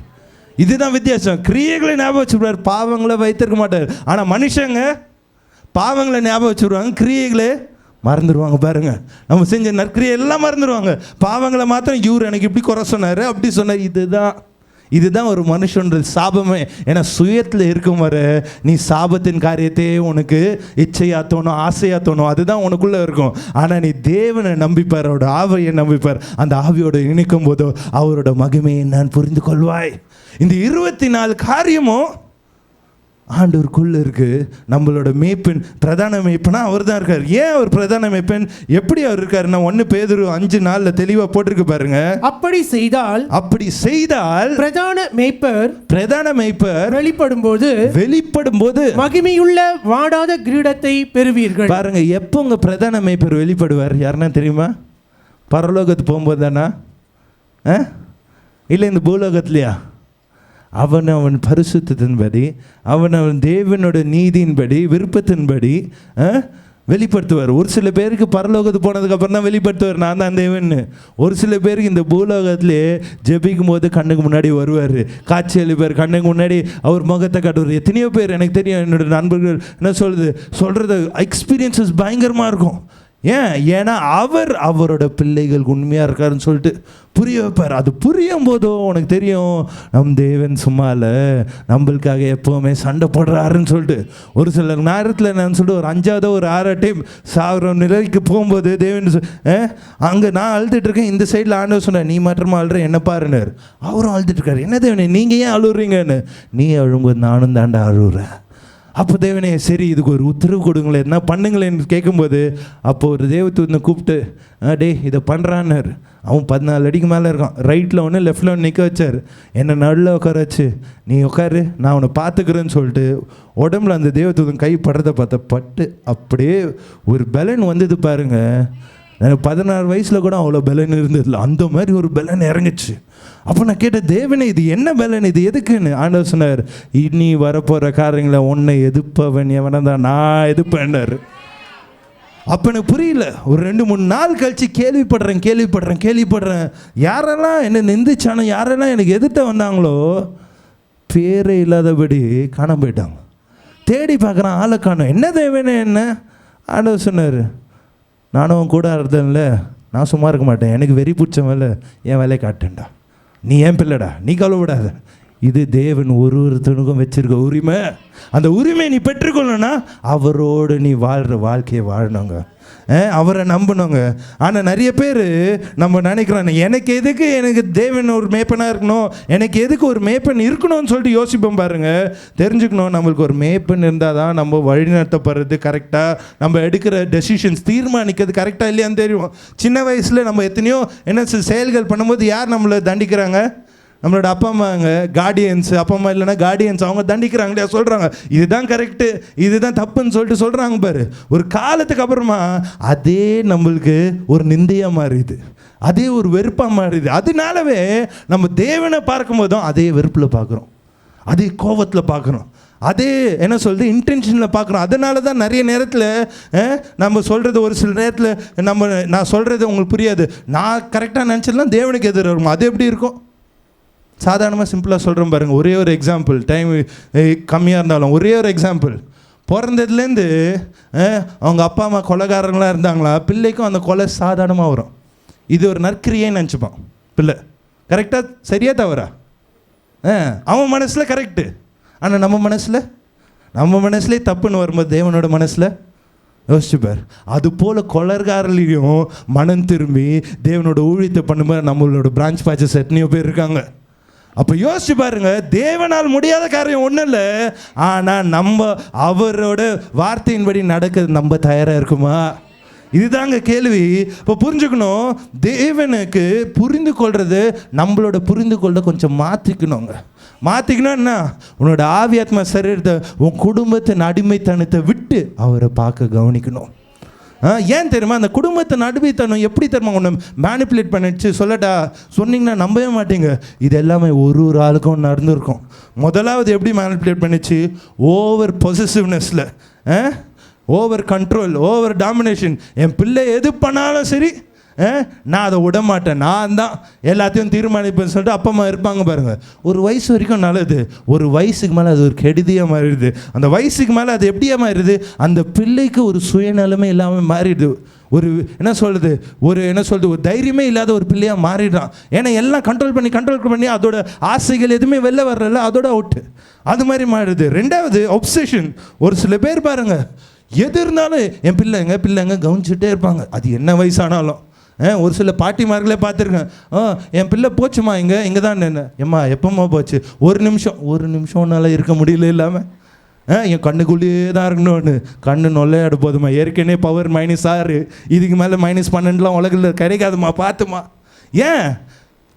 இதுதான் வித்தியாசம். கிரியைகளை ஞாபகம் வச்சுருப்பார், பாவங்களை வைத்திருக்க மாட்டார். ஆனால் மனுஷங்க பாவங்களை ஞாபகம் வச்சுருவாங்க, கிரியைகளை மறந்துடுவாங்க பாருங்க. நம்ம செஞ்ச நற்கிரியை எல்லாம் மறந்துடுவாங்க, பாவங்களை மாத்திரம் இவர் எனக்கு இப்படி குறை சொன்னார், அப்படி சொன்னார். இதுதான் இதுதான் ஒரு மனுஷன்ற சாபமே. ஏன்னா சுயத்தில் இருக்கும் வர நீ சாபத்தின் காரியத்தையே உனக்கு இச்சையாக தோணும், ஆசையாக தோணும், அதுதான் உனக்குள்ளே இருக்கும். ஆனால் நீ தேவனை நம்பிப்பார், அவரோட ஆவியை நம்பிப்பார், அந்த ஆவியோடு இணைக்கும் போதோ அவரோட மகிமையை நான் புரிந்து கொள்வாய். இந்த 24 காரியமும் ஆண்டவருக்குள்ள இருக்கு. நம்மளோட மேய்ப்பன், பிரதான மேய்ப்பனா அவர் தான் இருக்கார். ஏன் அவர் பிரதான மேய்ப்பன், எப்படி அவர் இருக்காருன்னா 1 பேதுரு 5:4 தெளிவா போட்டிருக்கு பாருங்க. அப்படி செய்தால் பிரதான மேய்ப்பர் வெளிப்படும் போது மகிமையுள்ள வாடாத கிரீடத்தை பெறுவீர்கள். பாருங்க, எப்போ உங்க பிரதான மேய்ப்பர் வெளிப்படுவார் யாருன்னா தெரியுமா? பரலோகத்துக்கு போகும்போது தானா, இல்லை இந்த பூலோகத்திலையா? அவன் பரிசுத்தத்தின்படி, அவன் தேவனோட நீதியின்படி, விருப்பத்தின்படி வெளிப்படுத்துவார். ஒரு சில பேருக்கு பரலோகத்துக்கு போனதுக்கப்புறம் தான் வெளிப்படுத்துவார், நான் தான் தேவன். ஒரு சில பேருக்கு இந்த பூலோகத்திலே ஜெபிக்கும் போது கண்ணுக்கு முன்னாடி வருவார், காட்சி அளிப்பார், கண்ணுக்கு முன்னாடி அவர் முகத்தை காட்டுவார். எத்தனையோ பேர் எனக்கு தெரியும், என்னோட நண்பர்கள் என்ன சொல்கிறது எக்ஸ்பீரியன்ஸஸ் பயங்கரமாக இருக்கும். ஏன்னா அவரோட பிள்ளைகள் உண்மையாக இருக்காருன்னு சொல்லிட்டு புரிய வைப்பார். அது புரியும் போதோ உனக்கு தெரியும் நம் தேவன் சும்மா இல்லை, நம்மளுக்காக எப்போவுமே சண்டை போடுறாருன்னு சொல்லிட்டு. ஒரு சில நேரத்தில் நான் சொல்லிட்டு ஒரு 5ஆவது ஒரு 6 டைம் சாகிற நிலைக்கு போகும்போது தேவன் அங்கே நான் அழுதுட்டு இருக்கேன், இந்த சைடில் ஆண்டவர் சொன்னேன், நீ மாற்றமாக அழுற என்ன பாருன்னார். அவரும் அழுதுட்டு இருக்காரு. என்ன தேவனே நீங்கள் ஏன் அழுகுறீங்கன்னு. நீ அழும்போது நானும் தாண்டா அழுகுறேன். அப்போ தேவனே சரி இதுக்கு ஒரு உத்தரவு கொடுங்களேன், என்ன பண்ணுங்களேன்னு கேட்கும்போது அப்போது ஒரு தேவதூதனை கூப்பிட்டு டே இதை பண்ணுறான்னார். அவன் 14 அடிக்கு மேலே இருக்கான். ரைட்டில் ஒன்று லெஃப்டில் ஒன்று நிற்க வச்சார். என்னை நடுவில் உட்கார வச்சு நீ உட்காரு நான் அவனை பார்த்துக்கிறேன்னு சொல்லிட்டு உடம்புல அந்த தேவதூதன் கை படுறதை பார்த்த பட்டு அப்படியே ஒரு பலன் வந்தது பாருங்க. எனக்கு 16 வயசில் கூட அவ்வளோ பலன் இருந்ததில்ல, அந்த மாதிரி ஒரு பலன் இறங்குச்சு. அப்போ நான் கேட்டேன், தேவனே இது என்ன பலன், இது எதுக்குன்னு. ஆண்டவர் சொன்னார், இனி வரப்போகிற காரியங்களை உன்னை எதிர்ப்பவன் எவனை தான் நான் எதிர்ப்பேன்னாரு. அப்போ எனக்கு புரியல. ஒரு 2-3 நாள் கழித்து கேள்விப்படுறேன் யாரெல்லாம் என்னை நிந்திச்சானோ, யாரெல்லாம் எனக்கு எதிர்த்த வந்தாங்களோ பேரே இல்லாதபடி காணாம போயிட்டாங்க. தேடி பார்க்குறான், ஆளை காணோம். என்ன தேவனே என்ன? ஆண்டவர் சொன்னார், நானும் கூட இருந்தேன்ல, நான் சும்மா இருக்க மாட்டேன், எனக்கு வெறி பிடிச்ச வேலை என் வேலையை காட்டேன்டா, நீ ஏன் பிள்ளைடா, நீ கவலைப்படாத. இது தேவன் ஒருத்தனுக்கும் வச்சிருக்க உரிமை. அந்த உரிமையை நீ பெற்றுக்கொள்ளணும்னா அவரோடு நீ வாழ்கிற வாழ்க்கையை வாழணுங்க, அவரை நம்பணுங்க. ஆனால் நிறைய பேர் நம்ம நினைக்கிறோம், எனக்கு எதுக்கு எனக்கு தேவன் ஒரு மேய்ப்பனாக இருக்கணும், எனக்கு எதுக்கு ஒரு மேய்ப்பன் இருக்கணும்னு சொல்லிட்டு யோசிப்போம் பாருங்க. தெரிஞ்சுக்கணும், நம்மளுக்கு ஒரு மேய்ப்பன் இருந்தால் தான் நம்ம வழிநடத்தப்படுறது கரெக்டாக, நம்ம எடுக்கிற டெசிஷன்ஸ் தீர்மானிக்கிறது கரெக்டாக இல்லையான்னு தெரியும். சின்ன வயசில் நம்ம எத்தனையோ என்ன செயல்கள் பண்ணும்போது யார் நம்மளை தண்டிக்கிறாங்க? நம்மளோட அப்பா அம்மாங்க, கார்டியன்ஸ். அப்பா அம்மா இல்லைன்னா கார்டியன்ஸ், அவங்க தண்டிக்கிறாங்க இல்லையா, சொல்கிறாங்க இதுதான் கரெக்டு இதுதான் தப்புன்னு சொல்லிட்டு சொல்கிறாங்க பாரு. ஒரு காலத்துக்கு அப்புறமா அதே நம்மளுக்கு ஒரு நிந்தையாக மாறிடுது, அதே ஒரு வெறுப்பாக மாறிடுது. அதனாலவே நம்ம தேவனை பார்க்கும்போதும் அதே வெறுப்பில் பார்க்குறோம், அதே கோபத்தில் பார்க்குறோம், அதே என்ன சொல்கிறது இன்டென்ஷனில் பார்க்குறோம். அதனால தான் நிறைய நேரத்தில் நம்ம சொல்கிறது ஒரு சில நேரத்தில் நான் சொல்கிறது உங்களுக்கு புரியாது, நான் கரெக்டாக நினச்சதுலாம் தேவனுக்கு எதிராக இருக்கும். அது எப்படி இருக்கும்? சாதாரணமாக சிம்பிளாக சொல்கிறோம் பாருங்கள். ஒரே ஒரு எக்ஸாம்பிள், டைம் கம்மியாக இருந்தாலும் ஒரே ஒரு எக்ஸாம்பிள். பிறந்ததுலேருந்து அவங்க அப்பா அம்மா கொலைகாரங்களாக இருந்தாங்களா, பிள்ளைக்கும் அந்த கொலை சாதாரணமாக வரும். இது ஒரு நற்கிரியைன்னு நினச்சிப்பான் பிள்ளை. கரெக்டாக சரியா தவறா? அவன் மனசில் கரெக்டு, ஆனால் நம்ம மனசுலேயே தப்புன்னு வரும்போது தேவனோட மனசில் யோசிச்சுப்பார். அது போல் கொலர்காரலையும் மனம் திரும்பி தேவனோட ஊழியத்தை பண்ணும்போது நம்மளோட பிரான்ச் பேச்சஸ் எத்தனையோ பேர் இருக்காங்க. அப்போ யோசிச்சு பாருங்க, தேவனால் முடியாத காரியம் ஒன்றும் இல்லை, ஆனால் நம்ம அவரோட வார்த்தையின்படி நடக்கிறது நம்ம தயாராக இருக்குமா? இதுதாங்க கேள்வி. இப்போ புரிஞ்சுக்கணும், தேவனுக்கு புரிந்து கொள்வது நம்மளோட புரிந்து கொள்ள கொஞ்சம் மாற்றிக்கணும். என்ன, உன்னோட ஆவியாத்மா சரீரத்தை உன் குடும்பத்தின் அடிமைத்தனத்தை விட்டு அவரை பார்க்க கவனிக்கணும். ஏன் தெரியுமா? அந்த குடும்பத்தின் அடிமைத்தனம் எப்படி தெரியுமா ஒன்று மேனிப்புலேட் பண்ணிடுச்சு சொல்லட்டா, சொன்னீங்கன்னா நம்பவே மாட்டீங்க. இது எல்லாமே ஒரு ஆளுக்கும் நடந்திருக்கும். முதலாவது எப்படி மேனிப்புலேட் பண்ணிச்சு? ஓவர் பொசசிவ்னஸில், ஓவர் கண்ட்ரோல், ஓவர் டாமினேஷன். என் பிள்ளை எது பண்ணாலும் சரி நான் அதை விட மாட்டேன், நான் தான் எல்லாத்தையும் தீர்மானிப்பேன்னு சொல்லிட்டு அப்பா அம்மா இருப்பாங்க பாருங்கள். ஒரு வயசு வரைக்கும் நல்லது, ஒரு வயசுக்கு மேலே அது ஒரு கெடுதியாக மாறிடுது. அந்த வயசுக்கு மேலே அது எப்படியா மாறிடுது, அந்த பிள்ளைக்கு ஒரு சுயநலமே இல்லாமல் மாறிடுது. ஒரு என்ன சொல்கிறது, ஒரு தைரியமே இல்லாத ஒரு பிள்ளையாக மாறிடுறான். ஏன்னா எல்லாம் கண்ட்ரோல் பண்ணி அதோட ஆசைகள் எதுவுமே வெளில வர்றதில்ல, அதோட அவுட்டு, அது மாதிரி மாறிடுது. ரெண்டாவது ஒப்சஷன். ஒரு சில பேர் பாருங்கள், எது இருந்தாலும் என் பிள்ளைங்க கவனிச்சுட்டே இருப்பாங்க, அது என்ன வயசானாலும். ஒரு சில பாட்டிமார்களே பார்த்துருக்கேன், என் பிள்ளை போச்சுமா இங்கே தான் என்ன எம்மா எப்போம்மா போச்சு, ஒரு நிமிஷம் ஒன்றால் இருக்க முடியல இல்லாமல் என் கண்ணுக்குள்ளேயே தான் இருக்கணும்னு கண்ணு நொல்லையாடு போதுமா, ஏற்கனவே பவர் -6, இதுக்கு மேலே -12 உலகில் கிடைக்காதுமா, பார்த்துமா. ஏன்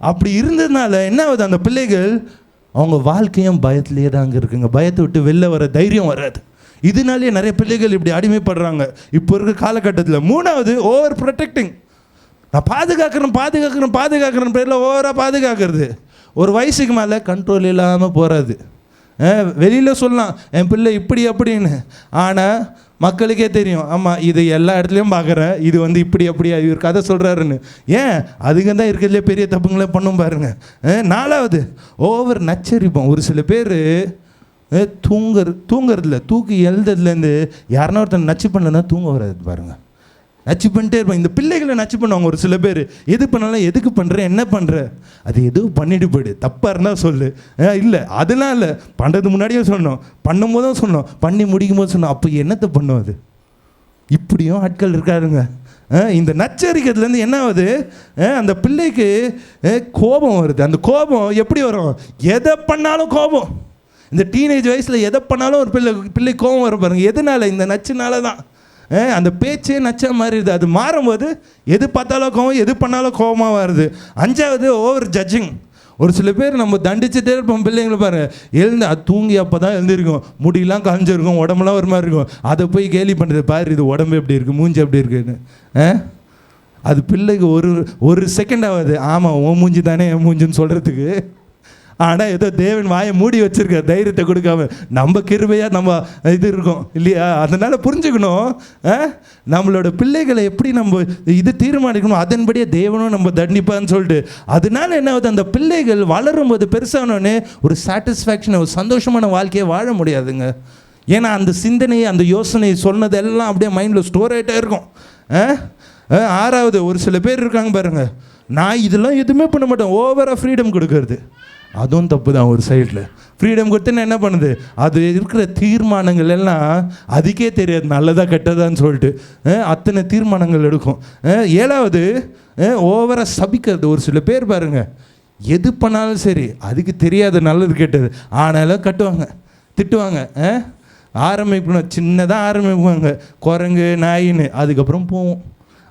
அப்படி இருந்ததுனால என்ன ஆகுது, அந்த பிள்ளைகள் அவங்க வாழ்க்கையும் பயத்திலே தாங்க இருக்குங்க. பயத்தை விட்டு வெளில வர தைரியம் வராது. இதனாலேயே நிறைய பிள்ளைகள் இப்படி அடிமைப்படுறாங்க இப்போ இருக்கிற காலகட்டத்தில். மூணாவது ஓவர் ப்ரொடெக்டிங். நான் பாதுகாக்கிறேன் பேரில் ஓவராக பாதுகாக்கிறது. ஒரு வயசுக்கு மேலே கண்ட்ரோல் இல்லாமல் போகிறது. வெளியில் சொல்லலாம் என் பிள்ளை இப்படி அப்படின்னு, ஆனால் மக்களுக்கே தெரியும், ஆமாம் இது எல்லா இடத்துலையும் பார்க்குறேன், இது இப்படி அப்படியா இவர் கதை சொல்கிறாருன்னு. ஏன் அதுங்க தான் இருக்கிறதுலே பெரிய தப்புங்களே பண்ணும் பாருங்கள். நாலாவது ஓவர் நச்சரிப்போம். ஒரு சில பேர் தூங்குறதுல தூக்கி எழுதுறதுலேருந்து யாருன்னா ஒருத்தன் நச்சு பண்ணலன்னா தூங்க வராது பாருங்கள். நச்சு பண்ணிட்டே இருப்பாங்க. இந்த பிள்ளைகளை நச்சு பண்ணுவாங்க ஒரு சில பேர். எது பண்ணாலும் எதுக்கு பண்ணுற, என்ன பண்ணுற, அது எதுவும் பண்ணிட்டு போய்டு, தப்பாக இருந்தால் சொல்லு. இல்லை அதெல்லாம் இல்லை, பண்ணுறது முன்னாடியே சொன்னோம், பண்ணும் போதும் சொன்னோம், பண்ணி முடிக்கும் போது சொன்னோம், அப்போ என்னத்தை பண்ணும் அது. இப்படியும் ஆட்கள் இருக்காருங்க. இந்த நச்சரிக்கிறதுலேருந்து என்ன ஆகுது, அந்த பிள்ளைக்கு கோபம் வருது. அந்த கோபம் எப்படி வரும், எதை பண்ணாலும் கோபம். இந்த டீனேஜ் வயசில் எதை பண்ணாலும் ஒரு பிள்ளை கோபம் வரும் பாருங்கள். எதனால, இந்த நச்சுனால தான். அந்த பேச்சே நச்சா மாறிடுது. அது மாறும்போது எது பார்த்தாலும் கோவம், எது பண்ணாலும் கோபமாக வருது. அஞ்சாவது ஓவர் ஜட்ஜிங். ஒரு சில பேர் நம்ம தண்டிச்சுட்டே இருப்போம் பிள்ளைங்களை பாருங்க, எழுந்து அது தூங்கி அப்போ தான் எழுந்திருக்கும், முடியெல்லாம் காஞ்சிருக்கும், உடம்புலாம் ஒரு மாதிரி இருக்கும், அதை போய் கேலி பண்ணுறது, பாரு இது உடம்பு எப்படி இருக்குது, மூஞ்சி எப்படி இருக்குன்னு. அது பிள்ளைக்கு ஒரு செகண்ட் ஆகுது, ஆமாம் உன் மூஞ்சி தானே என் மூஞ்சின்னு சொல்கிறதுக்கு. ஆனால் ஏதோ தேவன் வாயை மூடி வச்சுருக்கார், தைரியத்தை கொடுக்காம. நம்ம கிருபையாக நம்ம இது இருக்கோம் இல்லையா. அதனால் புரிஞ்சுக்கணும், நம்மளோட பிள்ளைகளை எப்படி நம்ம இது தீர்மானிக்கணும், அதன்படியே தேவனும் நம்ம தண்டிப்பான்னு சொல்லிட்டு. அதனால என்ன ஆகுது, அந்த பிள்ளைகள் வளரும்போது பெருசானோடனே ஒரு சாட்டிஸ்ஃபேக்ஷன், ஒரு சந்தோஷமான வாழ்க்கையை வாழ முடியாதுங்க. ஏன்னா அந்த சிந்தனை, அந்த யோசனை சொன்னதெல்லாம் அப்படியே மைண்டில் ஸ்டோர் ஆகிட்டே இருக்கும். ஆறாவது, ஒரு சில பேர் இருக்காங்க பாருங்கள், நான் இதெல்லாம் எதுவுமே பண்ண மாட்டேன், ஓவராக ஃப்ரீடம் கொடுக்கறது. அதுவும் தப்பு தான். ஒரு சைடில் ஃப்ரீடம் கொடுத்துன்னு என்ன பண்ணுது, அது இருக்கிற தீர்மானங்கள் எல்லாம் அதுக்கே தெரியாது நல்லதா கெட்டதான்னு சொல்லிட்டு அத்தனை தீர்மானங்கள் எடுக்கும். ஏழாவது ஓவராக சபிக்கிறது. ஒரு சில பேர் பாருங்கள், எது பண்ணாலும் சரி அதுக்கு தெரியாது நல்லது கெட்டது, ஆனாலும் கட்டுவாங்க, திட்டுவாங்க. ஆரம்பிக்கணும், சின்னதாக ஆரம்பிப்பாங்க, குரங்கு நாயின்னு, அதுக்கப்புறம் போவோம்,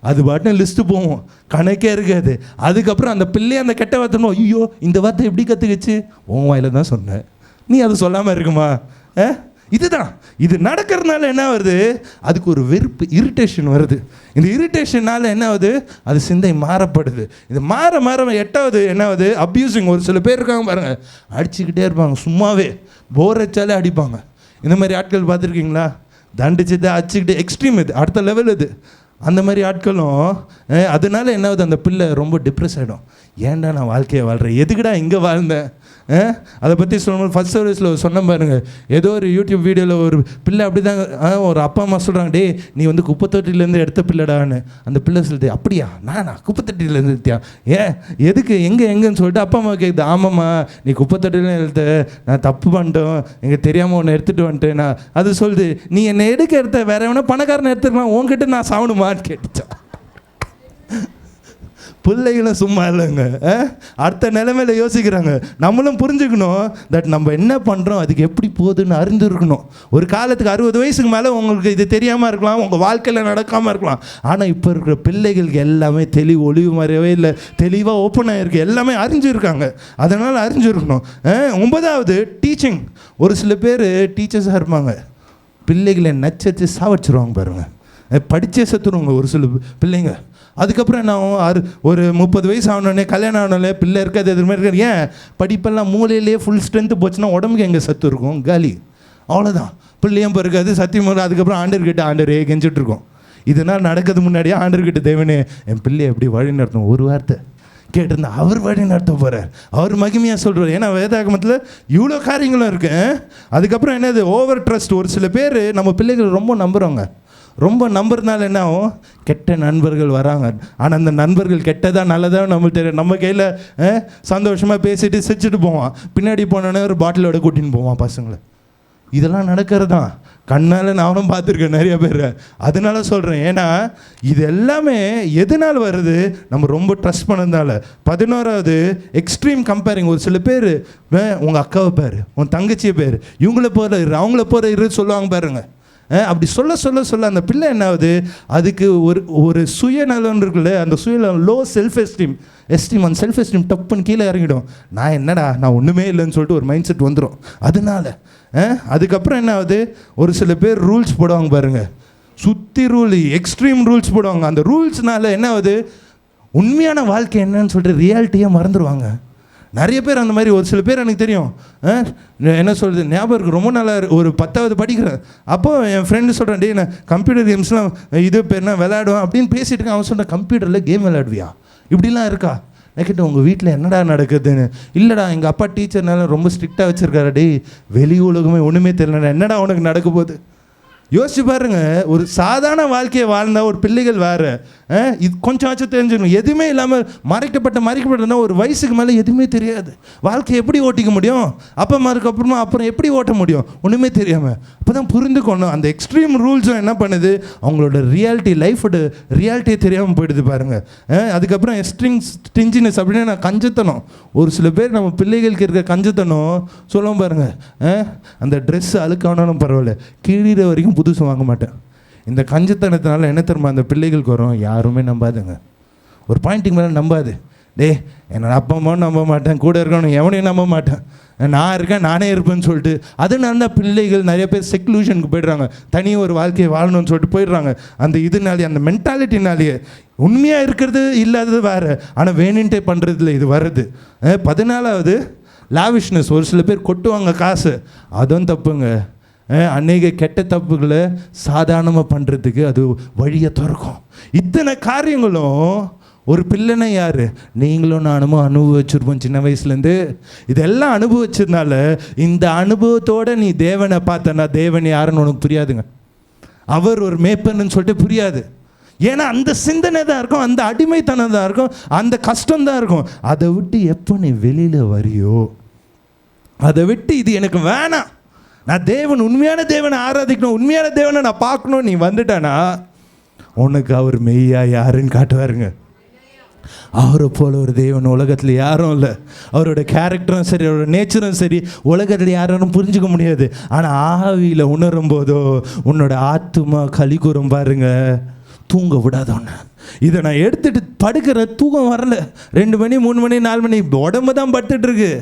அது பாட்டு லிஸ்ட்டு போவோம், கணக்கே இருக்காது. அதுக்கப்புறம் அந்த பிள்ளையை அந்த கெட்ட வார்த்தை, ஐயோ இந்த வார்த்தை எப்படி கற்றுக்கிச்சு, உன் வாயில தான் சொன்னேன், நீ அது சொல்லாமல் இருக்குமா. இதுதான் இது நடக்கிறதுனால என்ன வருது, அதுக்கு ஒரு வெறுப்பு, இரிட்டேஷன் வருது. இந்த இரிட்டேஷனால் என்ன ஆகுது, அது சிந்தை மாறப்படுது. இது மாற எட்டாவது என்ன ஆகுது, அப்யூசிங். ஒரு சில பேர் இருக்காங்க பாருங்கள், அடிச்சுக்கிட்டே இருப்பாங்க, சும்மாவே போர் வச்சாலே அடிப்பாங்க. இந்த மாதிரி ஆட்கள் பார்த்துருக்கீங்களா, தண்டிச்சுட்டு அடிச்சுக்கிட்டு, எக்ஸ்ட்ரீம் இது, அடுத்த லெவல் இது. அந்த மாதிரி ஆட்களும். அதனால என்ன ஆகுது, அந்த பிள்ளை ரொம்ப டிப்ரெஸ் ஆகிடும். ஏன்டா நான் வாழ்க்கையை வாழ்கிறேன், எதுக்குடா இங்கே வாழ்ந்தேன். அதை பற்றி சொல்லும்போது ஃபர்ஸ்ட் சர்வீஸில் சொன்ன பாருங்க, ஏதோ ஒரு யூடியூப் வீடியோவில் ஒரு பிள்ளை அப்படி தான், ஒரு அப்பா அம்மா சொல்கிறாங்க, டே நீ குப்பைத்தொட்டிலேருந்து எடுத்த பிள்ளைடான்னு. அந்த பிள்ளை சொல்லுது, அப்படியா, நானா குப்பைத்தொட்டிலேருந்து எடுத்தியா, எதுக்கு எங்கேன்னு சொல்லிட்டு அப்பா அம்மா கேட்குது, ஆமாம்மா நீ குப்பைத்தொட்டில எடுத்த, நான் தப்பு பண்ணிட்டோம், எங்களுக்கு தெரியாமல் ஒன்று எடுத்துகிட்டு வந்துட்டேன். நான் அது சொல்லுது, நீ என்னை எடுத்த வேற எவனா பணக்காரனை எடுத்துக்கலாம், உன்கிட்ட நான் சாவணுமான்னு கேட்டுச்சா. பிள்ளைகளும் சும்மா இல்லைங்க, அடுத்த நிலைமையில் யோசிக்கிறாங்க. நம்மளும் புரிஞ்சுக்கணும், தட் நம்ம என்ன பண்ணுறோம் அதுக்கு எப்படி போகுதுன்னு அறிந்துருக்கணும். ஒரு காலத்துக்கு 60 வயசுக்கு மேலே உங்களுக்கு இது தெரியாமல் இருக்கலாம், உங்கள் வாழ்க்கையில் நடக்காமல் இருக்கலாம். ஆனால் இப்போ இருக்கிற பிள்ளைகளுக்கு எல்லாமே ஒளிவு மறையவே இல்லை, தெளிவாக ஓப்பன் ஆகிருக்கு, எல்லாமே அறிஞ்சிருக்காங்க. அதனால் அறிஞ்சிருக்கணும். 9வது டீச்சிங். ஒரு சில பேர் டீச்சர்ஸாக இருப்பாங்க, பிள்ளைகளை நச்சரித்து சாவடிச்சிருவாங்க பாருங்கள், படித்தே செத்துருவாங்க ஒரு சில பிள்ளைங்க. அதுக்கப்புறம் என்ன ஆகும், ஒரு 30 வயசு ஆனோடனே கல்யாணம் ஆனோடனே பிள்ளை இருக்காது, எதுவுமே இருக்காது. ஏன், படிப்பெல்லாம் மூலையிலேயே ஃபுல் ஸ்ட்ரென்த்து போச்சுன்னா உடம்புக்கு எங்கே சத்து இருக்கும், காலி, அவ்வளோதான். பிள்ளையும் இருக்காது, சத்தியமாக. அதுக்கப்புறம் ஆண்டர்கிட்ட ஆண்டரே கெஞ்சிட்ருக்கோம். இதனால் நடக்கிறது முன்னாடியே ஆண்டர்கிட்ட தேவனே என் பிள்ளையை எப்படி வழி நடத்தணும் ஒரு வார்த்தை கேட்டிருந்தா அவர் வழி நடத்த போகிறார், அவர் மகிமையாக சொல்கிறார். ஏன்னா வேதாகமத்தில் இவ்வளோ காரியங்களும் இருக்கு. அதுக்கப்புறம் என்னது ஓவர் ட்ரஸ்ட். ஒரு சில பேர் நம்ம பிள்ளைகள் ரொம்ப நம்புகிறவங்க. ரொம்ப நம்புறதுனால என்ன ஆகும், கெட்ட நண்பர்கள் வராங்க. ஆனால் அந்த நண்பர்கள் கெட்டதா நல்லதா நம்மளுக்கு தெரியும். நம்ம கையில் சந்தோஷமாக பேசிட்டு சிரிச்சுட்டு போவான், பின்னாடி போனோன்னே ஒரு பாட்டிலோட கூட்டின்னு போவான் பசங்களை. இதெல்லாம் நடக்கிறது தான், கண்ணால் நானும் பார்த்துருக்கேன் நிறைய பேர். அதனால சொல்கிறேன். ஏன்னா இது எல்லாமே எதனால் வருது, நம்ம ரொம்ப ட்ரஸ்ட் பண்ணதுனால. 11வது எக்ஸ்ட்ரீம் கம்பேரிங். ஒரு சில பேர் உங்கள் அக்காவை பேர், உன் தங்கச்சியை பேர், இவங்கள போகிற அவங்கள போகிற சொல்லுவாங்க பாருங்க. அப்படி சொல்ல சொல்ல சொல்ல அந்த பிள்ளை என்ன ஆகுது, அதுக்கு ஒரு சுயநலம் இருக்குல்ல, அந்த சுயநலம், லோ செல்ஃப் எஸ்டீம் அந்த செல்ஃப் எஸ்டீம் டப்புன்னு கீழே இறங்கிடும். நான் என்னடா நான் ஒன்றுமே இல்லைன்னு சொல்லிட்டு ஒரு மைண்ட் செட் வந்துடும். அதனால அதுக்கப்புறம் என்ன ஆகுது, ஒரு சில பேர் ரூல்ஸ் போடுவாங்க பாருங்க, சுற்றி ரூல், எக்ஸ்ட்ரீம் ரூல்ஸ் போடுவாங்க. அந்த ரூல்ஸ்னால என்ன ஆகுது, உண்மையான வாழ்க்கை என்னன்னு சொல்லிட்டு ரியாலிட்டியை மறந்துடுவாங்க. நிறைய பேர் அந்த மாதிரி. ஒரு சில பேர் எனக்கு தெரியும், என்ன சொல்கிறது, ஞாபகம் இருக்குது, ரொம்ப நல்லா ஒரு 10வது படிக்கிறேன். அப்போது என் ஃப்ரெண்டு சொல்கிறேன், டே நான் கம்ப்யூட்டர் கேம்ஸ்லாம் இது பேர் நான் விளையாடுவேன் அப்படின்னு பேசிகிட்டு இருக்கேன். அவன் சொல்கிறேன், கம்ப்யூட்டரில் கேம் விளையாடுவியா, இப்படிலாம் இருக்கா? நான் கேட்டேன், உங்கள் வீட்டில் என்னடா நடக்குதுன்னு. இல்லைடா எங்கள் அப்பா டீச்சர்னால ரொம்ப ஸ்ட்ரிக்டாக வச்சுருக்காரு. டே வெளி உலகமே ஒன்றுமே தெரியலடா, என்னடா உனக்கு நடக்க போகுது? யோசிச்சு பாருங்க. ஒரு சாதாரண வாழ்க்கையை வாழ்ந்தால் ஒரு பிள்ளைகள் வேறு, இது கொஞ்சம் ஆச்சும் தெரிஞ்சுக்கணும். எதுவுமே இல்லாமல் மறைக்கப்பட்டதுன்னா ஒரு வயசுக்கு மேலே எதுவுமே தெரியாது. வாழ்க்கையை எப்படி ஓட்டிக்க முடியும்? அப்பா அம்மாருக்கு அப்புறம் எப்படி ஓட்ட முடியும் ஒன்றுமே தெரியாமல்? அப்போ தான் புரிந்துக்கணும். அந்த எக்ஸ்ட்ரீம் ரூல்ஸும் என்ன பண்ணுது, அவங்களோட ரியாலிட்டி, லைஃபோட ரியாலிட்டியே தெரியாமல் போயிடுது பாருங்கள். அதுக்கப்புறம் ஸ்டிஞ்சினஸ் அப்படின்னா நான் கஞ்சத்தனம். ஒரு சில பேர் நம்ம பிள்ளைகளுக்கு இருக்க கஞ்சத்தனம் சொல்லுவோம் பாருங்கள். அந்த ட்ரெஸ் அழுக்கானாலும் பரவாயில்ல, கீழே வரைக்கும் புதுசு வாங்க மாட்டேன். இந்த கஞ்சத்தனத்தினால என்ன தெரியுமா அந்த பிள்ளைகளுக்கு வரும், யாருமே நம்பாதுங்க. ஒரு பாயிண்ட்டுக்கு மேலே நம்பாது. டே என்னோட அப்பா அம்மாவும் நம்ப மாட்டேன், கூட இருக்கணும் எவனையும் நம்ப மாட்டேன், நான் இருக்கேன் நானே இருப்பேன்னு சொல்லிட்டு. அதனால தான் பிள்ளைகள் நிறைய பேர் செக்லூஷனுக்கு போய்ட்றாங்க, தனி ஒரு வாழ்க்கையை வாழணும்னு சொல்லிட்டு போயிடுறாங்க. அந்த இதனாலேயே, அந்த மென்டாலிட்டினாலேயே. உண்மையாக இருக்கிறது இல்லாதது வேறு, ஆனால் வேணுன்ட்டே பண்ணுறதுல இது வருது. 14வது லாவிஷ்னஸ். ஒரு சில பேர் கொட்டுவாங்க காசு, அதுவும் தப்புங்க. அநேக கெட்ட தப்புகளை சாதாரணமாக பண்ணுறதுக்கு அது வழியை திறக்கும். இத்தனை காரியங்களும் ஒரு பிள்ளைனா யார், நீங்களும் நானும் அனுபவிச்சிருப்போம் சின்ன வயசுலேருந்து. இதெல்லாம் அனுபவிச்சதுனால இந்த அனுபவத்தோடு நீ தேவனை பார்த்தனா தேவன் யாருன்னு உனக்கு புரியாதுங்க. அவர் ஒரு மேய்ப்பன்னு சொல்லிட்டு புரியாது. ஏன்னா அந்த சிந்தனை தான் இருக்கும், அந்த அடிமைத்தனம் தான் இருக்கும், அந்த கஷ்டம் தான் இருக்கும். அதை விட்டு எப்போ நீ வெளியில் வரியோ, அதை விட்டு இது எனக்கு வேணாம், நான் தேவன், உண்மையான தேவனை ஆராதிக்கணும், உண்மையான தேவனை நான் பார்க்கணும், நீ வந்துட்டானா உனக்கு அவர் மெய்யா யாருன்னு காட்டுவாருங்க. அவரை போல ஒரு தேவன் உலகத்தில் யாரும் இல்லை. அவரோட கேரக்டரும் சரி, அவரோட நேச்சரும் சரி உலகத்தில் யாரும் புரிஞ்சுக்க முடியாது. ஆனால் ஆவியில் உணரும் போதோ உன்னோட ஆத்துமா களி கூறும் பாருங்க, தூங்க விடாதவன. இதை நான் எடுத்துகிட்டு படுக்கிற தூக்கம் வரல, 2 மணி 3 மணி 4 மணி உடம்பு தான் படுத்துட்ருக்கு.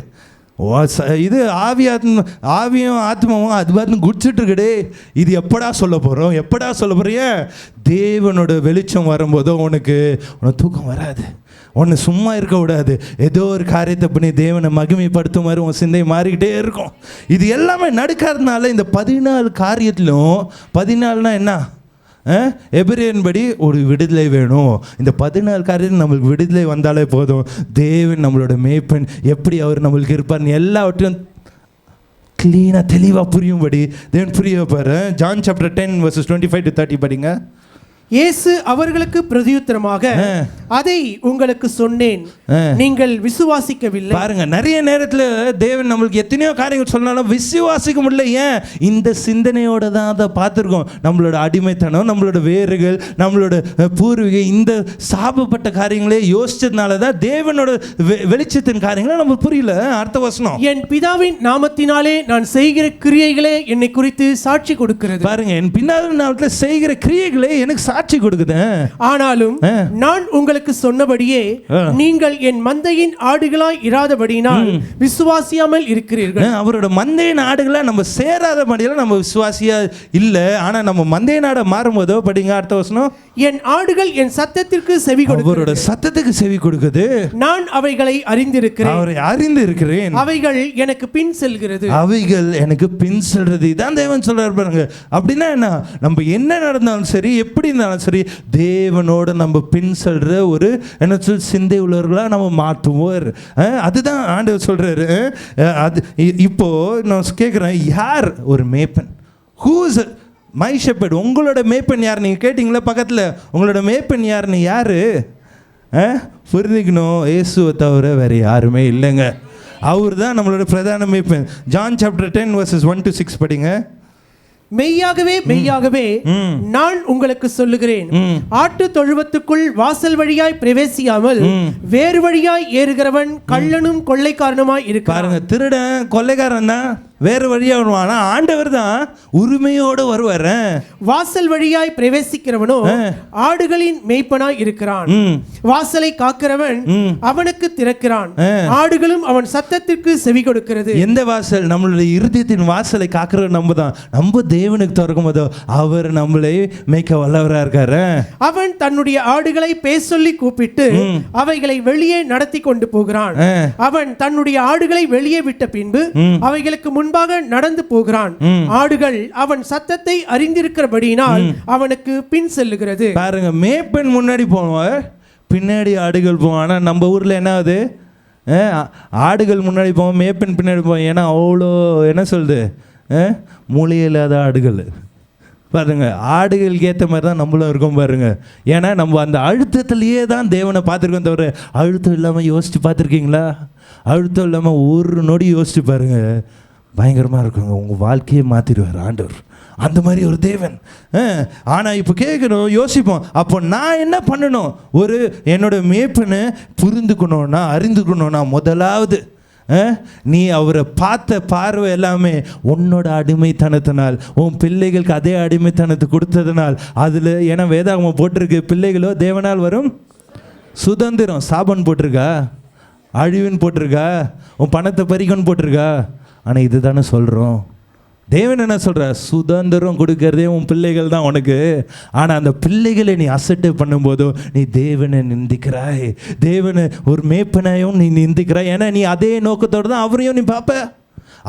இது ஆவியும் ஆத்மாவும் அது பார்த்து குடிச்சிட்ருக்குடே. இது எப்படா சொல்ல போகிறோம், ஏன் தேவனோட வெளிச்சம் வரும்போதோ உனக்கு தூக்கம் வராது. ஒன்று சும்மா இருக்க விடாது, ஏதோ ஒரு காரியத்தை பண்ணி தேவனை மகிமைப்படுத்தும் மாதிரி உன் சிந்தை மாறிக்கிட்டே இருக்கும். இது எல்லாமே நடக்காதனால இந்த 14 காரியத்திலும் 14னா என்ன, எபிரேயன் படி ஒரு விடுதலை வேணும். இந்த 14 காரியத்தில் நம்மளுக்கு விடுதலை வந்தாலே போதும். தேவன் நம்மளோட மேய்ப்பன், எப்படி அவர் நம்மளுக்கு இருப்பார்னு எல்லாவற்றையும் கிளீனாக தெளிவாக புரியும்படி தேவன் புரிய வைப்பார். ஜான் சாப்டர் 10 verses 25 to 30 படிங்க. இயேசு அவர்களுக்கு பிரதியுத்தரமாக, அதை உங்களுக்கு சொன்னேன், நீங்கள் விசுவாசிக்கவில்லை. பாருங்க, நிறைய நேரத்தில் தேவன் நம்மளுக்கு எத்தனையோ காரியங்கள் சொன்னாலும் விசுவாசிக்க முடியல. ஏன்? இந்த சிந்தனையோட தான் அதை பார்த்துருக்கோம். நம்மளோட அடிமைத்தனம், நம்மளோட வேர்கள், நம்மளோட பூர்வீக, இந்த சாபப்பட்ட காரியங்களே யோசிச்சதுனால தான் தேவனோட வெளிச்சத்தின் காரியங்களை நம்ம புரியல. அடுத்த வசனம், என் பிதாவின் நாமத்தினாலே நான் செய்கிற கிரியைகளே என்னை குறித்து சாட்சி கொடுக்கிறது. பாருங்க, என் பிதாவின் நாமத்தில் செய்கிற கிரியைகளே எனக்கு சாட்சி கொடுக்குது. ஆனாலும் நான் உங்களுக்கு சொன்னபடியே நீங்கள் என் மந்தையின் ஆடுகளாய் இராதபடியினால் விசுவாசியாமல் இருக்கிறீர்கள். அவரோட மந்தையின் ஆடுகளா நம்ம சேராதபடியால நம்ம விசுவாசியா இல்லை. ஆனா நம்ம மந்தையின் ஆடை மாறும்போதோ படிங்க அடுத்த வசனம், என் ஆடுகள் என் சத்தத்திற்கு செவி கொடுக்கிறது. அவரோட சத்தத்துக்கு செவி கொடுக்குது. நான் அவைகளை அறிந்திருக்கிறேன், அவரை அறிந்து இருக்கிறேன், அவைகள் எனக்கு பின் செல்கிறது. அவைகள் எனக்கு பின் செல்றது. இதான் தேவன் சொல்றாரு பாருங்க. அப்படின்னா என்ன, நம்ம என்ன நடந்தாலும் சரி, எப்படி இருந்தாலும் இருந்தாலும் சரி தேவனோட நம்ம பின் செல்ற ஒரு என்ன சொல் சிந்தை உள்ளவர்களாக நம்ம மாற்றுவோம். அதுதான் ஆண்டவர் சொல்கிறாரு. அது இப்போ நான் கேட்குறேன், யார் ஒரு மேய்ப்பன்? Whose my shepherd? உங்களோட மேய்ப்பன் யார்? நீங்கள் கேட்டிங்களா பக்கத்தில், உங்களோட மேய்ப்பன் யாருன்னு? யார்? புரிஞ்சுக்கணும், இயேசுவை தவிர வேறு யாருமே இல்லைங்க. அவர் தான் நம்மளோட பிரதான மேய்ப்பன். ஜான் சாப்டர் 10 verses 1 to 6 படிங்க. மெய்யாகவே மெய்யாகவே நான் உங்களுக்கு சொல்லுகிறேன், ஆட்டு தொழுவத்துக்குள் வாசல் வழியாய் பிரவேசியாமல் வேறு வழியாய் ஏறுகிறவன் கள்ளனும் கொள்ளைக்காரனுமாய் இருக்கிறான். பாருங்க, திருடன் கொள்ளைக்காரன் தான் வேறு வழியா வருவான். ஆனால் ஆண்டவர் தான் உரிமையோடு வருவார். வாசல் வழியாய் பிரவேசிக்கிறவனோ ஆடுகளின் மேய்ப்பனாய் இருக்கிறான். வாசலை காக்கிறவன் அவனுக்கு திறக்கிறான், ஆடுகளும் அவன் சத்தத்திற்கு செவி கொடுக்கிறது. எந்த வாசல்? நம்மளுடைய இருதயத்தின் வாசலை காக்கிறவன் நம்ம தான். நம்ம தேவனுக்கு திறக்கும் போதோ அவர் நம்மளை மேய்க்க வல்லவராக இருக்காரு. அவன் தன்னுடைய ஆடுகளை பேர் சொல்லி கூப்பிட்டு அவைகளை வெளியே நடத்தி கொண்டு போகிறான். அவன் தன்னுடைய ஆடுகளை வெளியே விட்ட பின்பு அவைகளுக்கு முன்பாக நடந்து போகிறான். ஆடுகள் அவன் சத்தத்தை அறிந்திருக்கிறபடியினால் அவனுக்கு பின் செல்லுகிறது. பாருங்க, மேய்ப்பன் முன்னாடி போவான், பின்னாடி ஆடுகள் போவான். ஆனால் நம்ம ஊரில் என்ன ஆகுது? ஆடுகள் முன்னாடி போவோம், மேய்ப்பன் பின்னாடி போவோம். ஏன்னா அவ்வளோ என்ன சொல்லுது, மூளையில்லாத ஆடுகள். பாருங்க, ஆடுகளுக்கு ஏற்ற மாதிரி தான் நம்மளும் இருக்கோம் பாருங்க. ஏன்னா நம்ம அந்த அழுத்தத்திலேயே தான் தேவனை பார்த்துருக்கோம் தவிர அழுத்தம் இல்லாமல் யோசித்து பார்த்துருக்கீங்களா? அழுத்தம் இல்லாமல் ஒரு நொடி யோசித்து பாருங்க, பயங்கரமாக இருக்குங்க. உங்கள் வாழ்க்கையை மாற்றிடுவார் ஆண்டவர். அந்த மாதிரி ஒரு தேவன். ஆனால் இப்போ கேட்கணும், யோசிப்போம், அப்போ நான் என்ன பண்ணணும்? ஒரு என்னோட மேய்ப்பனை புரிந்துக்கணும்னா, அறிந்துக்கணும்னா, முதலாவது நீ அவரை பார்த்த பார்வை எல்லாமே உன்னோட அடிமைத்தனத்தினால், உன் பிள்ளைகளுக்கு அதே அடிமைத்தனத்தை கொடுத்ததுனால். அதில் ஏன்னா வேதாகமம் போட்டிருக்கு, பிள்ளைகளோ தேவனால் வரும் சுதந்திரம். சாபன் போட்டிருக்கா? அழிவுன்னு போட்டிருக்கா? உன் பணத்தை பறிக்கணும்னு போட்டிருக்கா? ஆனால் இது தானே சொல்கிறோம். தேவன் என்ன சொல்கிற? சுதந்திரம் கொடுக்கறதே உன் பிள்ளைகள் தான் உனக்கு. ஆனால் அந்த பிள்ளைகளை நீ அசட்டை பண்ணும்போதோ நீ தேவனை நிந்திக்கிறாய், தேவனை ஒரு மேய்ப்பனையும் நீ நிந்திக்கிறாய். ஏன்னா நீ அதே நோக்கத்தோடு தான் அவரையும் நீ பார்ப்ப,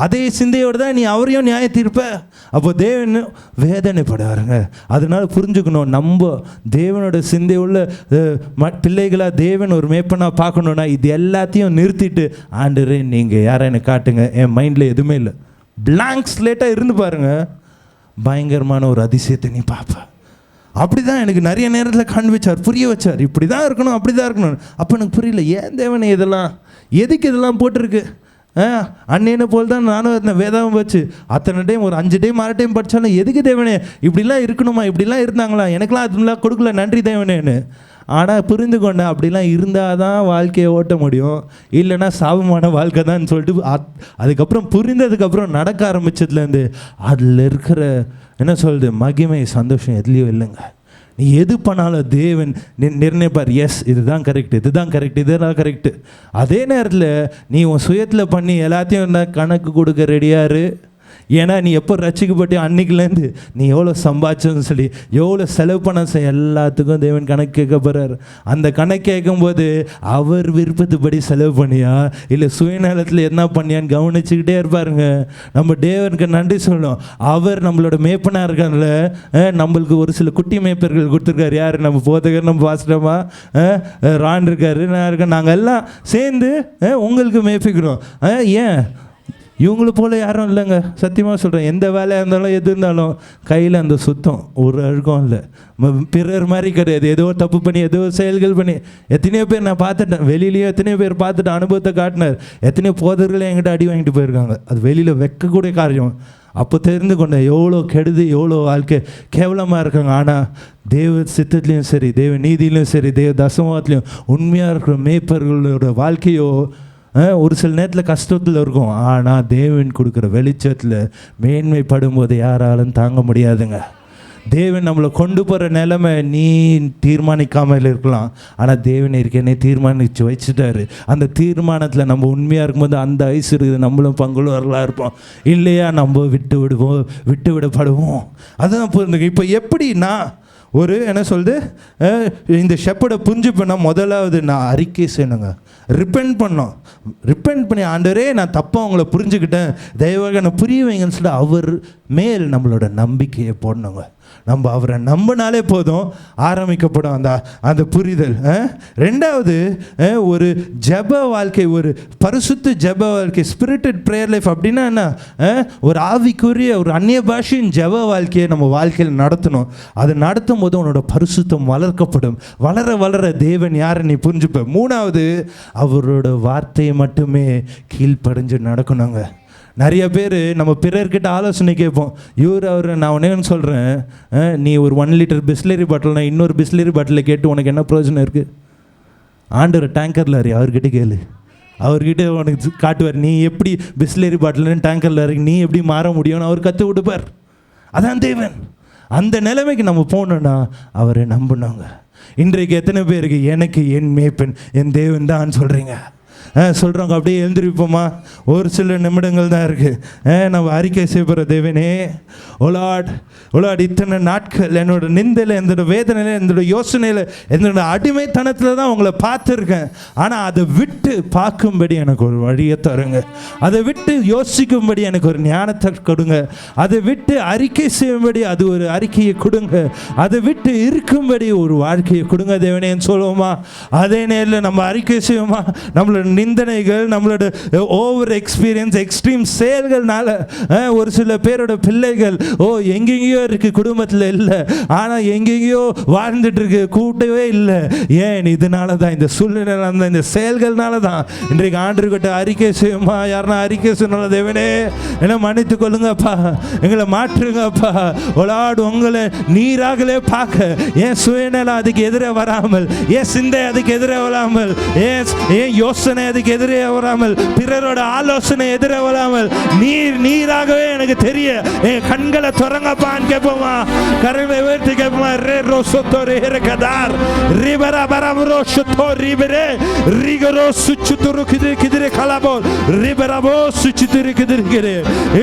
அதே சிந்தையோடு தான் நீ அவரையும் நியாயத்தீர்ப்ப. அப்போ தேவன் வேதனைப்படுவாருங்க. அதனால புரிஞ்சுக்கணும், நம்ம தேவனோட சிந்தை உள்ள பிள்ளைகளாக தேவன் ஒரு மேய்ப்பனாக பார்க்கணுன்னா இது எல்லாத்தையும் நிறுத்திட்டு, ஆண்டவரே நீங்கள் யாரை எனக்கு காட்டுங்க, என் மைண்டில் எதுவுமே இல்லை, பிளாங்க் ஸ்லேட்டாக இருந்து பாருங்க, பயங்கரமான ஒரு அதிசயத்தை நீ பார்ப்ப. அப்படி தான் எனக்கு நிறைய நேரத்தில் காண்பிச்சார், புரிய வச்சார், இப்படி தான் இருக்கணும், அப்படி தான் இருக்கணும். அப்போ எனக்கு புரியல, ஏன் தேவனை இதெல்லாம், எதுக்கு இதெல்லாம் போட்டிருக்கு? அன்னையனை போல் தான் நானும் இருந்தேன், வேதாவும் வச்சு அத்தனை டைம் ஒரு 5 டைம் 6 டைம் படித்தாலும் எதுக்கு தேவனே இப்படிலாம் இருக்கணுமா, இப்படிலாம் இருந்தாங்களா, எனக்கெல்லாம் அதுலாம் கொடுக்கல, நன்றி தேவனேன்னு. ஆனால் புரிந்து கொண்டேன், அப்படிலாம் இருந்தால் தான் வாழ்க்கையை ஓட்ட முடியும், இல்லைன்னா சாபமான வாழ்க்கை தான் சொல்லிட்டு அதுக்கப்புறம் புரிந்ததுக்கப்புறம் நடக்க ஆரம்பித்ததுலேருந்து அதில் இருக்கிற என்ன சொல்கிறது மகிமை சந்தோஷம் எதுலேயும் இல்லைங்க. நீ எது பண்ணாலும் தேவன் நிர்ணயிப்பார், எஸ் இதுதான் கரெக்ட், இதுதான் கரெக்ட், இதெல்லாம் கரெக்டு. அதே நேரத்தில் நீ உன் சுயத்தில் பண்ணி எல்லாத்தையும் கணக்கு கொடுக்க ரெடியாரு. ஏன்னா நீ எப்போ ரசிக்கப்பட்டு அன்னைக்குலேருந்து நீ எவ்வளோ சம்பாதிச்சோன்னு சொல்லி எவ்வளோ செலவு பண்ண எல்லாத்துக்கும் தேவன் கணக்கு கேட்க போகிறார். அந்த கணக்கு கேட்கும்போது அவர் விருப்பத்துப்படி செலவு பண்ணியா இல்லை சுயநலத்தில் என்ன பண்ணியான்னு கவனிச்சுக்கிட்டே இருப்பாருங்க. நம்ம தேவனுக்கு நன்றி சொல்லணும், அவர் நம்மளோட மேய்ப்பனாக இருக்கார்ல. நம்மளுக்கு ஒரு சில குட்டி மேய்ப்பர்கள் கொடுத்துருக்காரு. யார்? நம்ம போதகர், நம்ம பாஸ்டமா ரான் இருக்காரு, நான் இருக்கேன், நாங்கள் எல்லாம் சேர்ந்து உங்களுக்கு மேய்ப்பிக்கிறோம். ஏன் இவங்களை போல் யாரும் இல்லைங்க, சத்தியமாக சொல்கிறேன். எந்த வேலையாக இருந்தாலும் எது இருந்தாலும் கையில் அந்த சுத்தம் ஒரு அழுக்கம் இல்லை, பிறர் மாதிரி கிடையாது. ஏதோ தப்பு பண்ணி ஏதோ செயல்கள் பண்ணி எத்தனையோ பேர் நான் பார்த்துட்டேன், வெளியிலேயே எத்தனையோ பேர் பார்த்துட்டு அனுபவத்தை காட்டினார். எத்தனையோ போதர்களே என்கிட்ட அடி வாங்கிட்டு போயிருக்காங்க, அது வெளியில் வைக்கக்கூடிய காரியம். அப்போ தெரிந்து கொண்டேன் எவ்வளோ கெடுது, எவ்வளோ வாழ்க்கை கேவலமாக இருக்காங்க. ஆனால் தேவ சித்தத்துலேயும் சரி, தேவ நீதியிலையும் சரி, தேவ தசமத்துலேயும் உண்மையாக இருக்கிற மேய்ப்பர்களோட வாழ்க்கையோ ஒரு சில நேரத்தில் கஷ்டத்தில் இருக்கும். ஆனால் தேவன் கொடுக்குற வெளிச்சத்தில் மேன்மைப்படும் போது யாராலும் தாங்க முடியாதுங்க. தேவன் நம்மளை கொண்டு போகிற நிலைமை நீ தீர்மானிக்காமல் இருக்கலாம், ஆனால் தேவன் இருக்கேனே தீர்மானித்து வச்சுட்டாரு. அந்த தீர்மானத்தில் நம்ம உண்மையாக இருக்கும்போது அந்த ஐஸ்வர்யம் நம்மளும் பங்குள்ளவர்களாக இருப்போம். இல்லையா நம்ம விட்டு விடப்படுவோம். அதுதான் புரிந்துங்க. இப்போ எப்படின்னா ஒரு என்ன சொல்லுது, இந்த ஷெப்பர்டை புரிஞ்சு பண்ணால் முதலாவது நான் அறிக்கை செய்யணுங்க, ரிப்பெண்ட் பண்ணோம். ரிப்பெண்ட் பண்ணி ஆண்டவரே நான் தப்பாக அவங்கள புரிஞ்சுக்கிட்டேன், தயவாக நான் புரிய வைங்கன்னு சொல்லிட்டு அவர் மேல் நம்மளோட நம்பிக்கையை போடணுங்க. நம்ம அவரை நம்பினாலே போதும், ஆரம்பிக்கப்படும் அந்த புரிதல். ரெண்டாவது, ஒரு ஜெப வாழ்க்கை, ஒரு பரிசுத்த ஜெப வாழ்க்கை, ஸ்பிரிட்டட் ப்ரேயர் லைஃப் அப்படின்னா என்ன? ஒரு ஆவிக்குரிய ஒரு அந்நிய பாஷையின் ஜெப வாழ்க்கையை நம்ம வாழ்க்கையில் நடத்தணும். அது நடத்தும் போது உன்னோட பரிசுத்தம் வளர்க்கப்படும். வளர வளர தேவன் யாரை நீ புரிஞ்சுப்ப. மூணாவது, அவரோட வார்த்தையை மட்டுமே கீழ்ப்படிஞ்சு நடக்கணுங்க. நிறைய பேர் நம்ம பிறர்கிட்ட ஆலோசனை கேட்போம். அவர் நான் ஒன்று சொல்கிறேன், நீ ஒரு 1 லிட்டர் பிஸ்லரி பாட்டில்னா இன்னொரு பிஸ்லரி பாட்டிலை கேட்டு உனக்கு என்ன பிரயோஜனம் இருக்குது? ஆண்டவர் டேங்கரில் அறி, அவர்கிட்ட கேளு, அவர்கிட்ட உனக்கு காட்டுவார். நீ எப்படி பிஸ்லரி பாட்டில்னு டேங்கரில் அறி நீ எப்படி மாற முடியும்னு அவர் கற்று கொடுப்பார். அதான் தேவன். அந்த நிலைமைக்கு நம்ம போகணுன்னா அவரை நம்பினாங்க. இன்றைக்கு எத்தனை பேருக்கு எனக்கு என் மேய்ப்பன் என் தேவன் தான் சொல்கிறீங்க? சொல்கிறாங்க. அப்படியே எழுந்திருப்போமா? ஒரு சில நிமிடங்கள் தான் இருக்குது. நம்ம அறிக்கை செய்யப்படுற தேவனே, ஒலாட் இத்தனை நாட்கள் என்னோட நிந்தையில், என்னோட வேதனையில், என்னோட யோசனையில், என்னோட அடிமைத்தனத்தில் தான் உங்களை பார்த்துருக்கேன். ஆனால் அதை விட்டு பார்க்கும்படி எனக்கு ஒரு வழியை தருங்க. அதை விட்டு யோசிக்கும்படி எனக்கு ஒரு ஞானத்தை கொடுங்க. அதை விட்டு அறிக்கை செய்யும்படி அது ஒரு அறிக்கையை கொடுங்க. அதை விட்டு இருக்கும்படி ஒரு வாழ்க்கையை கொடுங்க தேவனேன்னு சொல்லுவோமா? அதே நேரில் நம்ம அறிக்கை செய்வோமா? நம்மளோட நிந்தனைகள், நம்மளோட ஓவர் எக்ஸ்பீரியன்ஸ், எக்ஸ்ட்ரீம் செயல்கள்னால ஒரு சில பேரோட பிள்ளைகள் எங்கெங்கேயோ இருக்கு, குடும்பத்தில் இல்லை, ஆனால் எங்கெங்கேயோ வாழ்ந்துட்டு இருக்கு, கூட்டவே இல்லை. ஏன்? இதனால தான், இந்த சூழ்நிலை, இந்த செயல்கள்னால தான். இன்றைக்கு ஆண்டவர்கிட்ட அறிக்கை செய்யுமா? யாருன்னா அறிக்கை சொன்னால, தேவனே என்ன மன்னித்து கொள்ளுங்கப்பா, எங்களை மாற்றுங்கப்பா. உங்களை நீராகலே பார்க்க என் சுயநலம் அதுக்கு எதிரே வராமல், என் சிந்தை அதுக்கு எதிரே வராமல், ஏன் யோசனை அதுக்கு எதிரே வராமல், பிறரோட ஆலோசனை எதிரே வராமல், நீராகவே எனக்கு தெரிய என் கண்களை துறங்கப்பான்னு கேட்போமா? கரங்களை உயர்த்தி கேட்போமா? ரே ரோசோத்தோ ரே கதார் ரிபரா பரமரோ சுத்தோ ரிபரே ரிகரோ சுச்சுதுரு கிதிரே கலபோல் ரிபரபோ சுச்சுதுரு கிதிரே.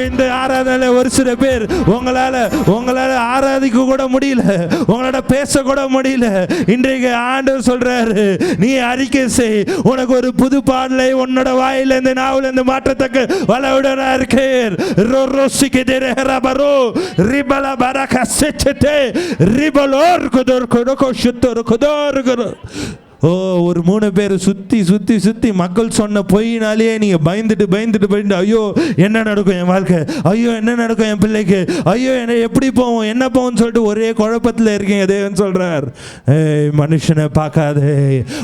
இந்த ஆராதனையில ஒரு சில பேர் உங்களால ஆராதிக்க கூட முடியல, உங்களோட பேச கூட முடியல. இன்றைக்கு ஆண்டவர் சொல்றாரு, நீ அறிக்கை செய், உனக்கு ஒரு புது பாடலை உன்னோட வாயில இருந்து நாவுல இருந்து மாற்றத்தக்க வளவுடனா இருக்கேன். ரோரோசிக்கு தெரஹரபரோ ரிபல பரக செச்சதே ரிபலோர் குதர் குதோ சுத்தர் குதர் குதோ. ஒரு 3 பேர் சுற்றி மக்கள் சொன்ன பொய்னாலே நீங்கள் பயந்துட்டு ஐயோ என்ன நடக்கும் என் வாழ்க்கை, ஐயோ என்ன நடக்கும் என் பிள்ளைக்கு, ஐயோ என்ன எப்படி போவோம், என்ன போவோம்னு சொல்லிட்டு ஒரே குழப்பத்தில் இருக்கீங்க. தேவன் சொல்கிறார், மனுஷனை பார்க்காதே,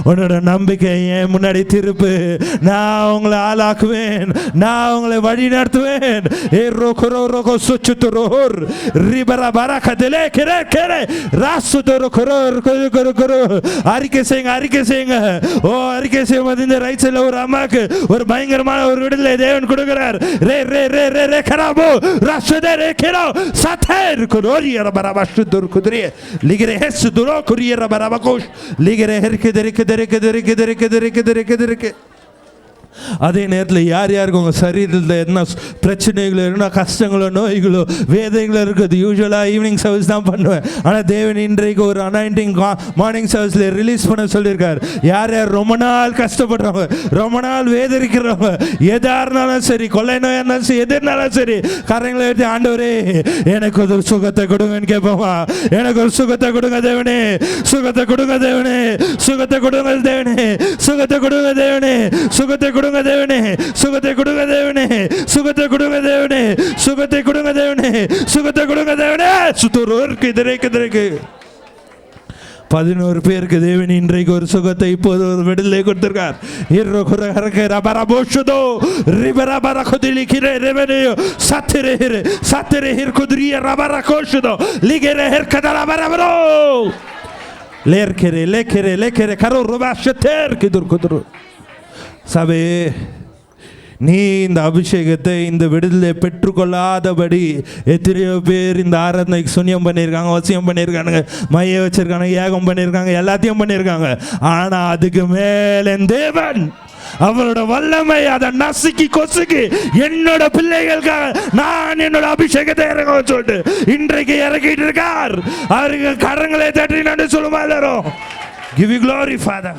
உன்னோட நம்பிக்கை என் முன்னாடி திருப்பு, நான் உங்களை ஆளாக்குவேன், நான் உங்களை வழி நடத்துவேன். அறிக்கை செய்யுங்க, அறிக்கை செய்யுங்க. அறிக்கை செய்யும் போது இந்த ரைட் சைடுல ஒரு அம்மாக்கு ஒரு பயங்கரமான ஒரு விடுதலை தேவன் கொடுக்கிறார். ரே ரே ரே ரே ரே கராபோ ராஷதே ரே கேரோ சதர் குரோரியா பரபஷ்துர் குதிரே லிகரே ஹெஸ் துரோ குரியா பரபகோஷ் லிகரே ஹெர்கே தெரிகே தெரிகே தெரிகே தெரிகே தெரிகே தெரிகே தெரிகே. அதே நேரத்தில் யார் யாருக்கு உங்கள் சரீரத்தில் என்ன பிரச்சனைகளோ, என்ன கஷ்டங்களோ, நோய்களோ, வேதனைகளோ இருக்குது, யூஸ்வலாக ஈவினிங் சர்வீஸ் தான் பண்ணுவேன். ஆனால் தேவன் இன்றைக்கு ஒரு அனாயிண்டிங் மார்னிங் சர்வீஸில் ரிலீஸ் பண்ண சொல்லியிருக்கார். யார் யார் ரொம்ப நாள் கஷ்டப்படுறவங்க, ரொம்ப நாள் வேதனைக்கிறவங்க, எதாக இருந்தாலும் சரி, கொள்ளை நோயாக இருந்தாலும் சரி, எது இருந்தாலும் சரி, கரைங்களை எடுத்து ஆண்டவரே எனக்கு ஒரு சுகத்தை கொடுங்கன்னு கேட்போமா? எனக்கு ஒரு சுகத்தை கொடுங்க தேவனே, சுகத்தை கொடுங்க தேவனே, சுகத்தை கொடுங்க தேவனே, சுகத்தை கொடுங்க தேவனே, சுகத்தை கொடுங்க தேவனே, சுகத்தை கொடுங்க தேவனே, சுகத்தை கொடுங்க தேவனே, சுகத்தை கொடுங்க தேவனே, சுகத்தை கொடுங்க தேவனே. சுத்தூருக்கு இதற்கு 11 பேருக்கு தேவன் இன்றைக்கு ஒரு சுகத்தை இப்போது ஒரு விடுதலை கொடுத்திருக்கார். சபே, நீ இந்த அபிஷேகத்தை, இந்த விடுதலை பெற்றுக்கொள்ளாதபடி எத்தனையோ பேர் இந்த ஆராதனைக்கு சுனியம் பண்ணியிருக்காங்க, வசியம் பண்ணியிருக்காங்க, மைய வச்சிருக்காங்க, ஏகம் பண்ணியிருக்காங்க, எல்லாத்தையும் பண்ணியிருக்காங்க. ஆனால் அதுக்கு மேலே தேவன் அவரோட வல்லமை அதை நசுக்கி கொசுக்கி என்னோட பிள்ளைகளுக்காக நான் என்னோட அபிஷேகத்தை இறங்க சொல்லிட்டு இன்றைக்கு இறக்கிட்டு இருக்கார். அவருக்கு கரங்களை தட்டி நன்றி சொல்லுமா எல்லாரும்? Give you glory, Father.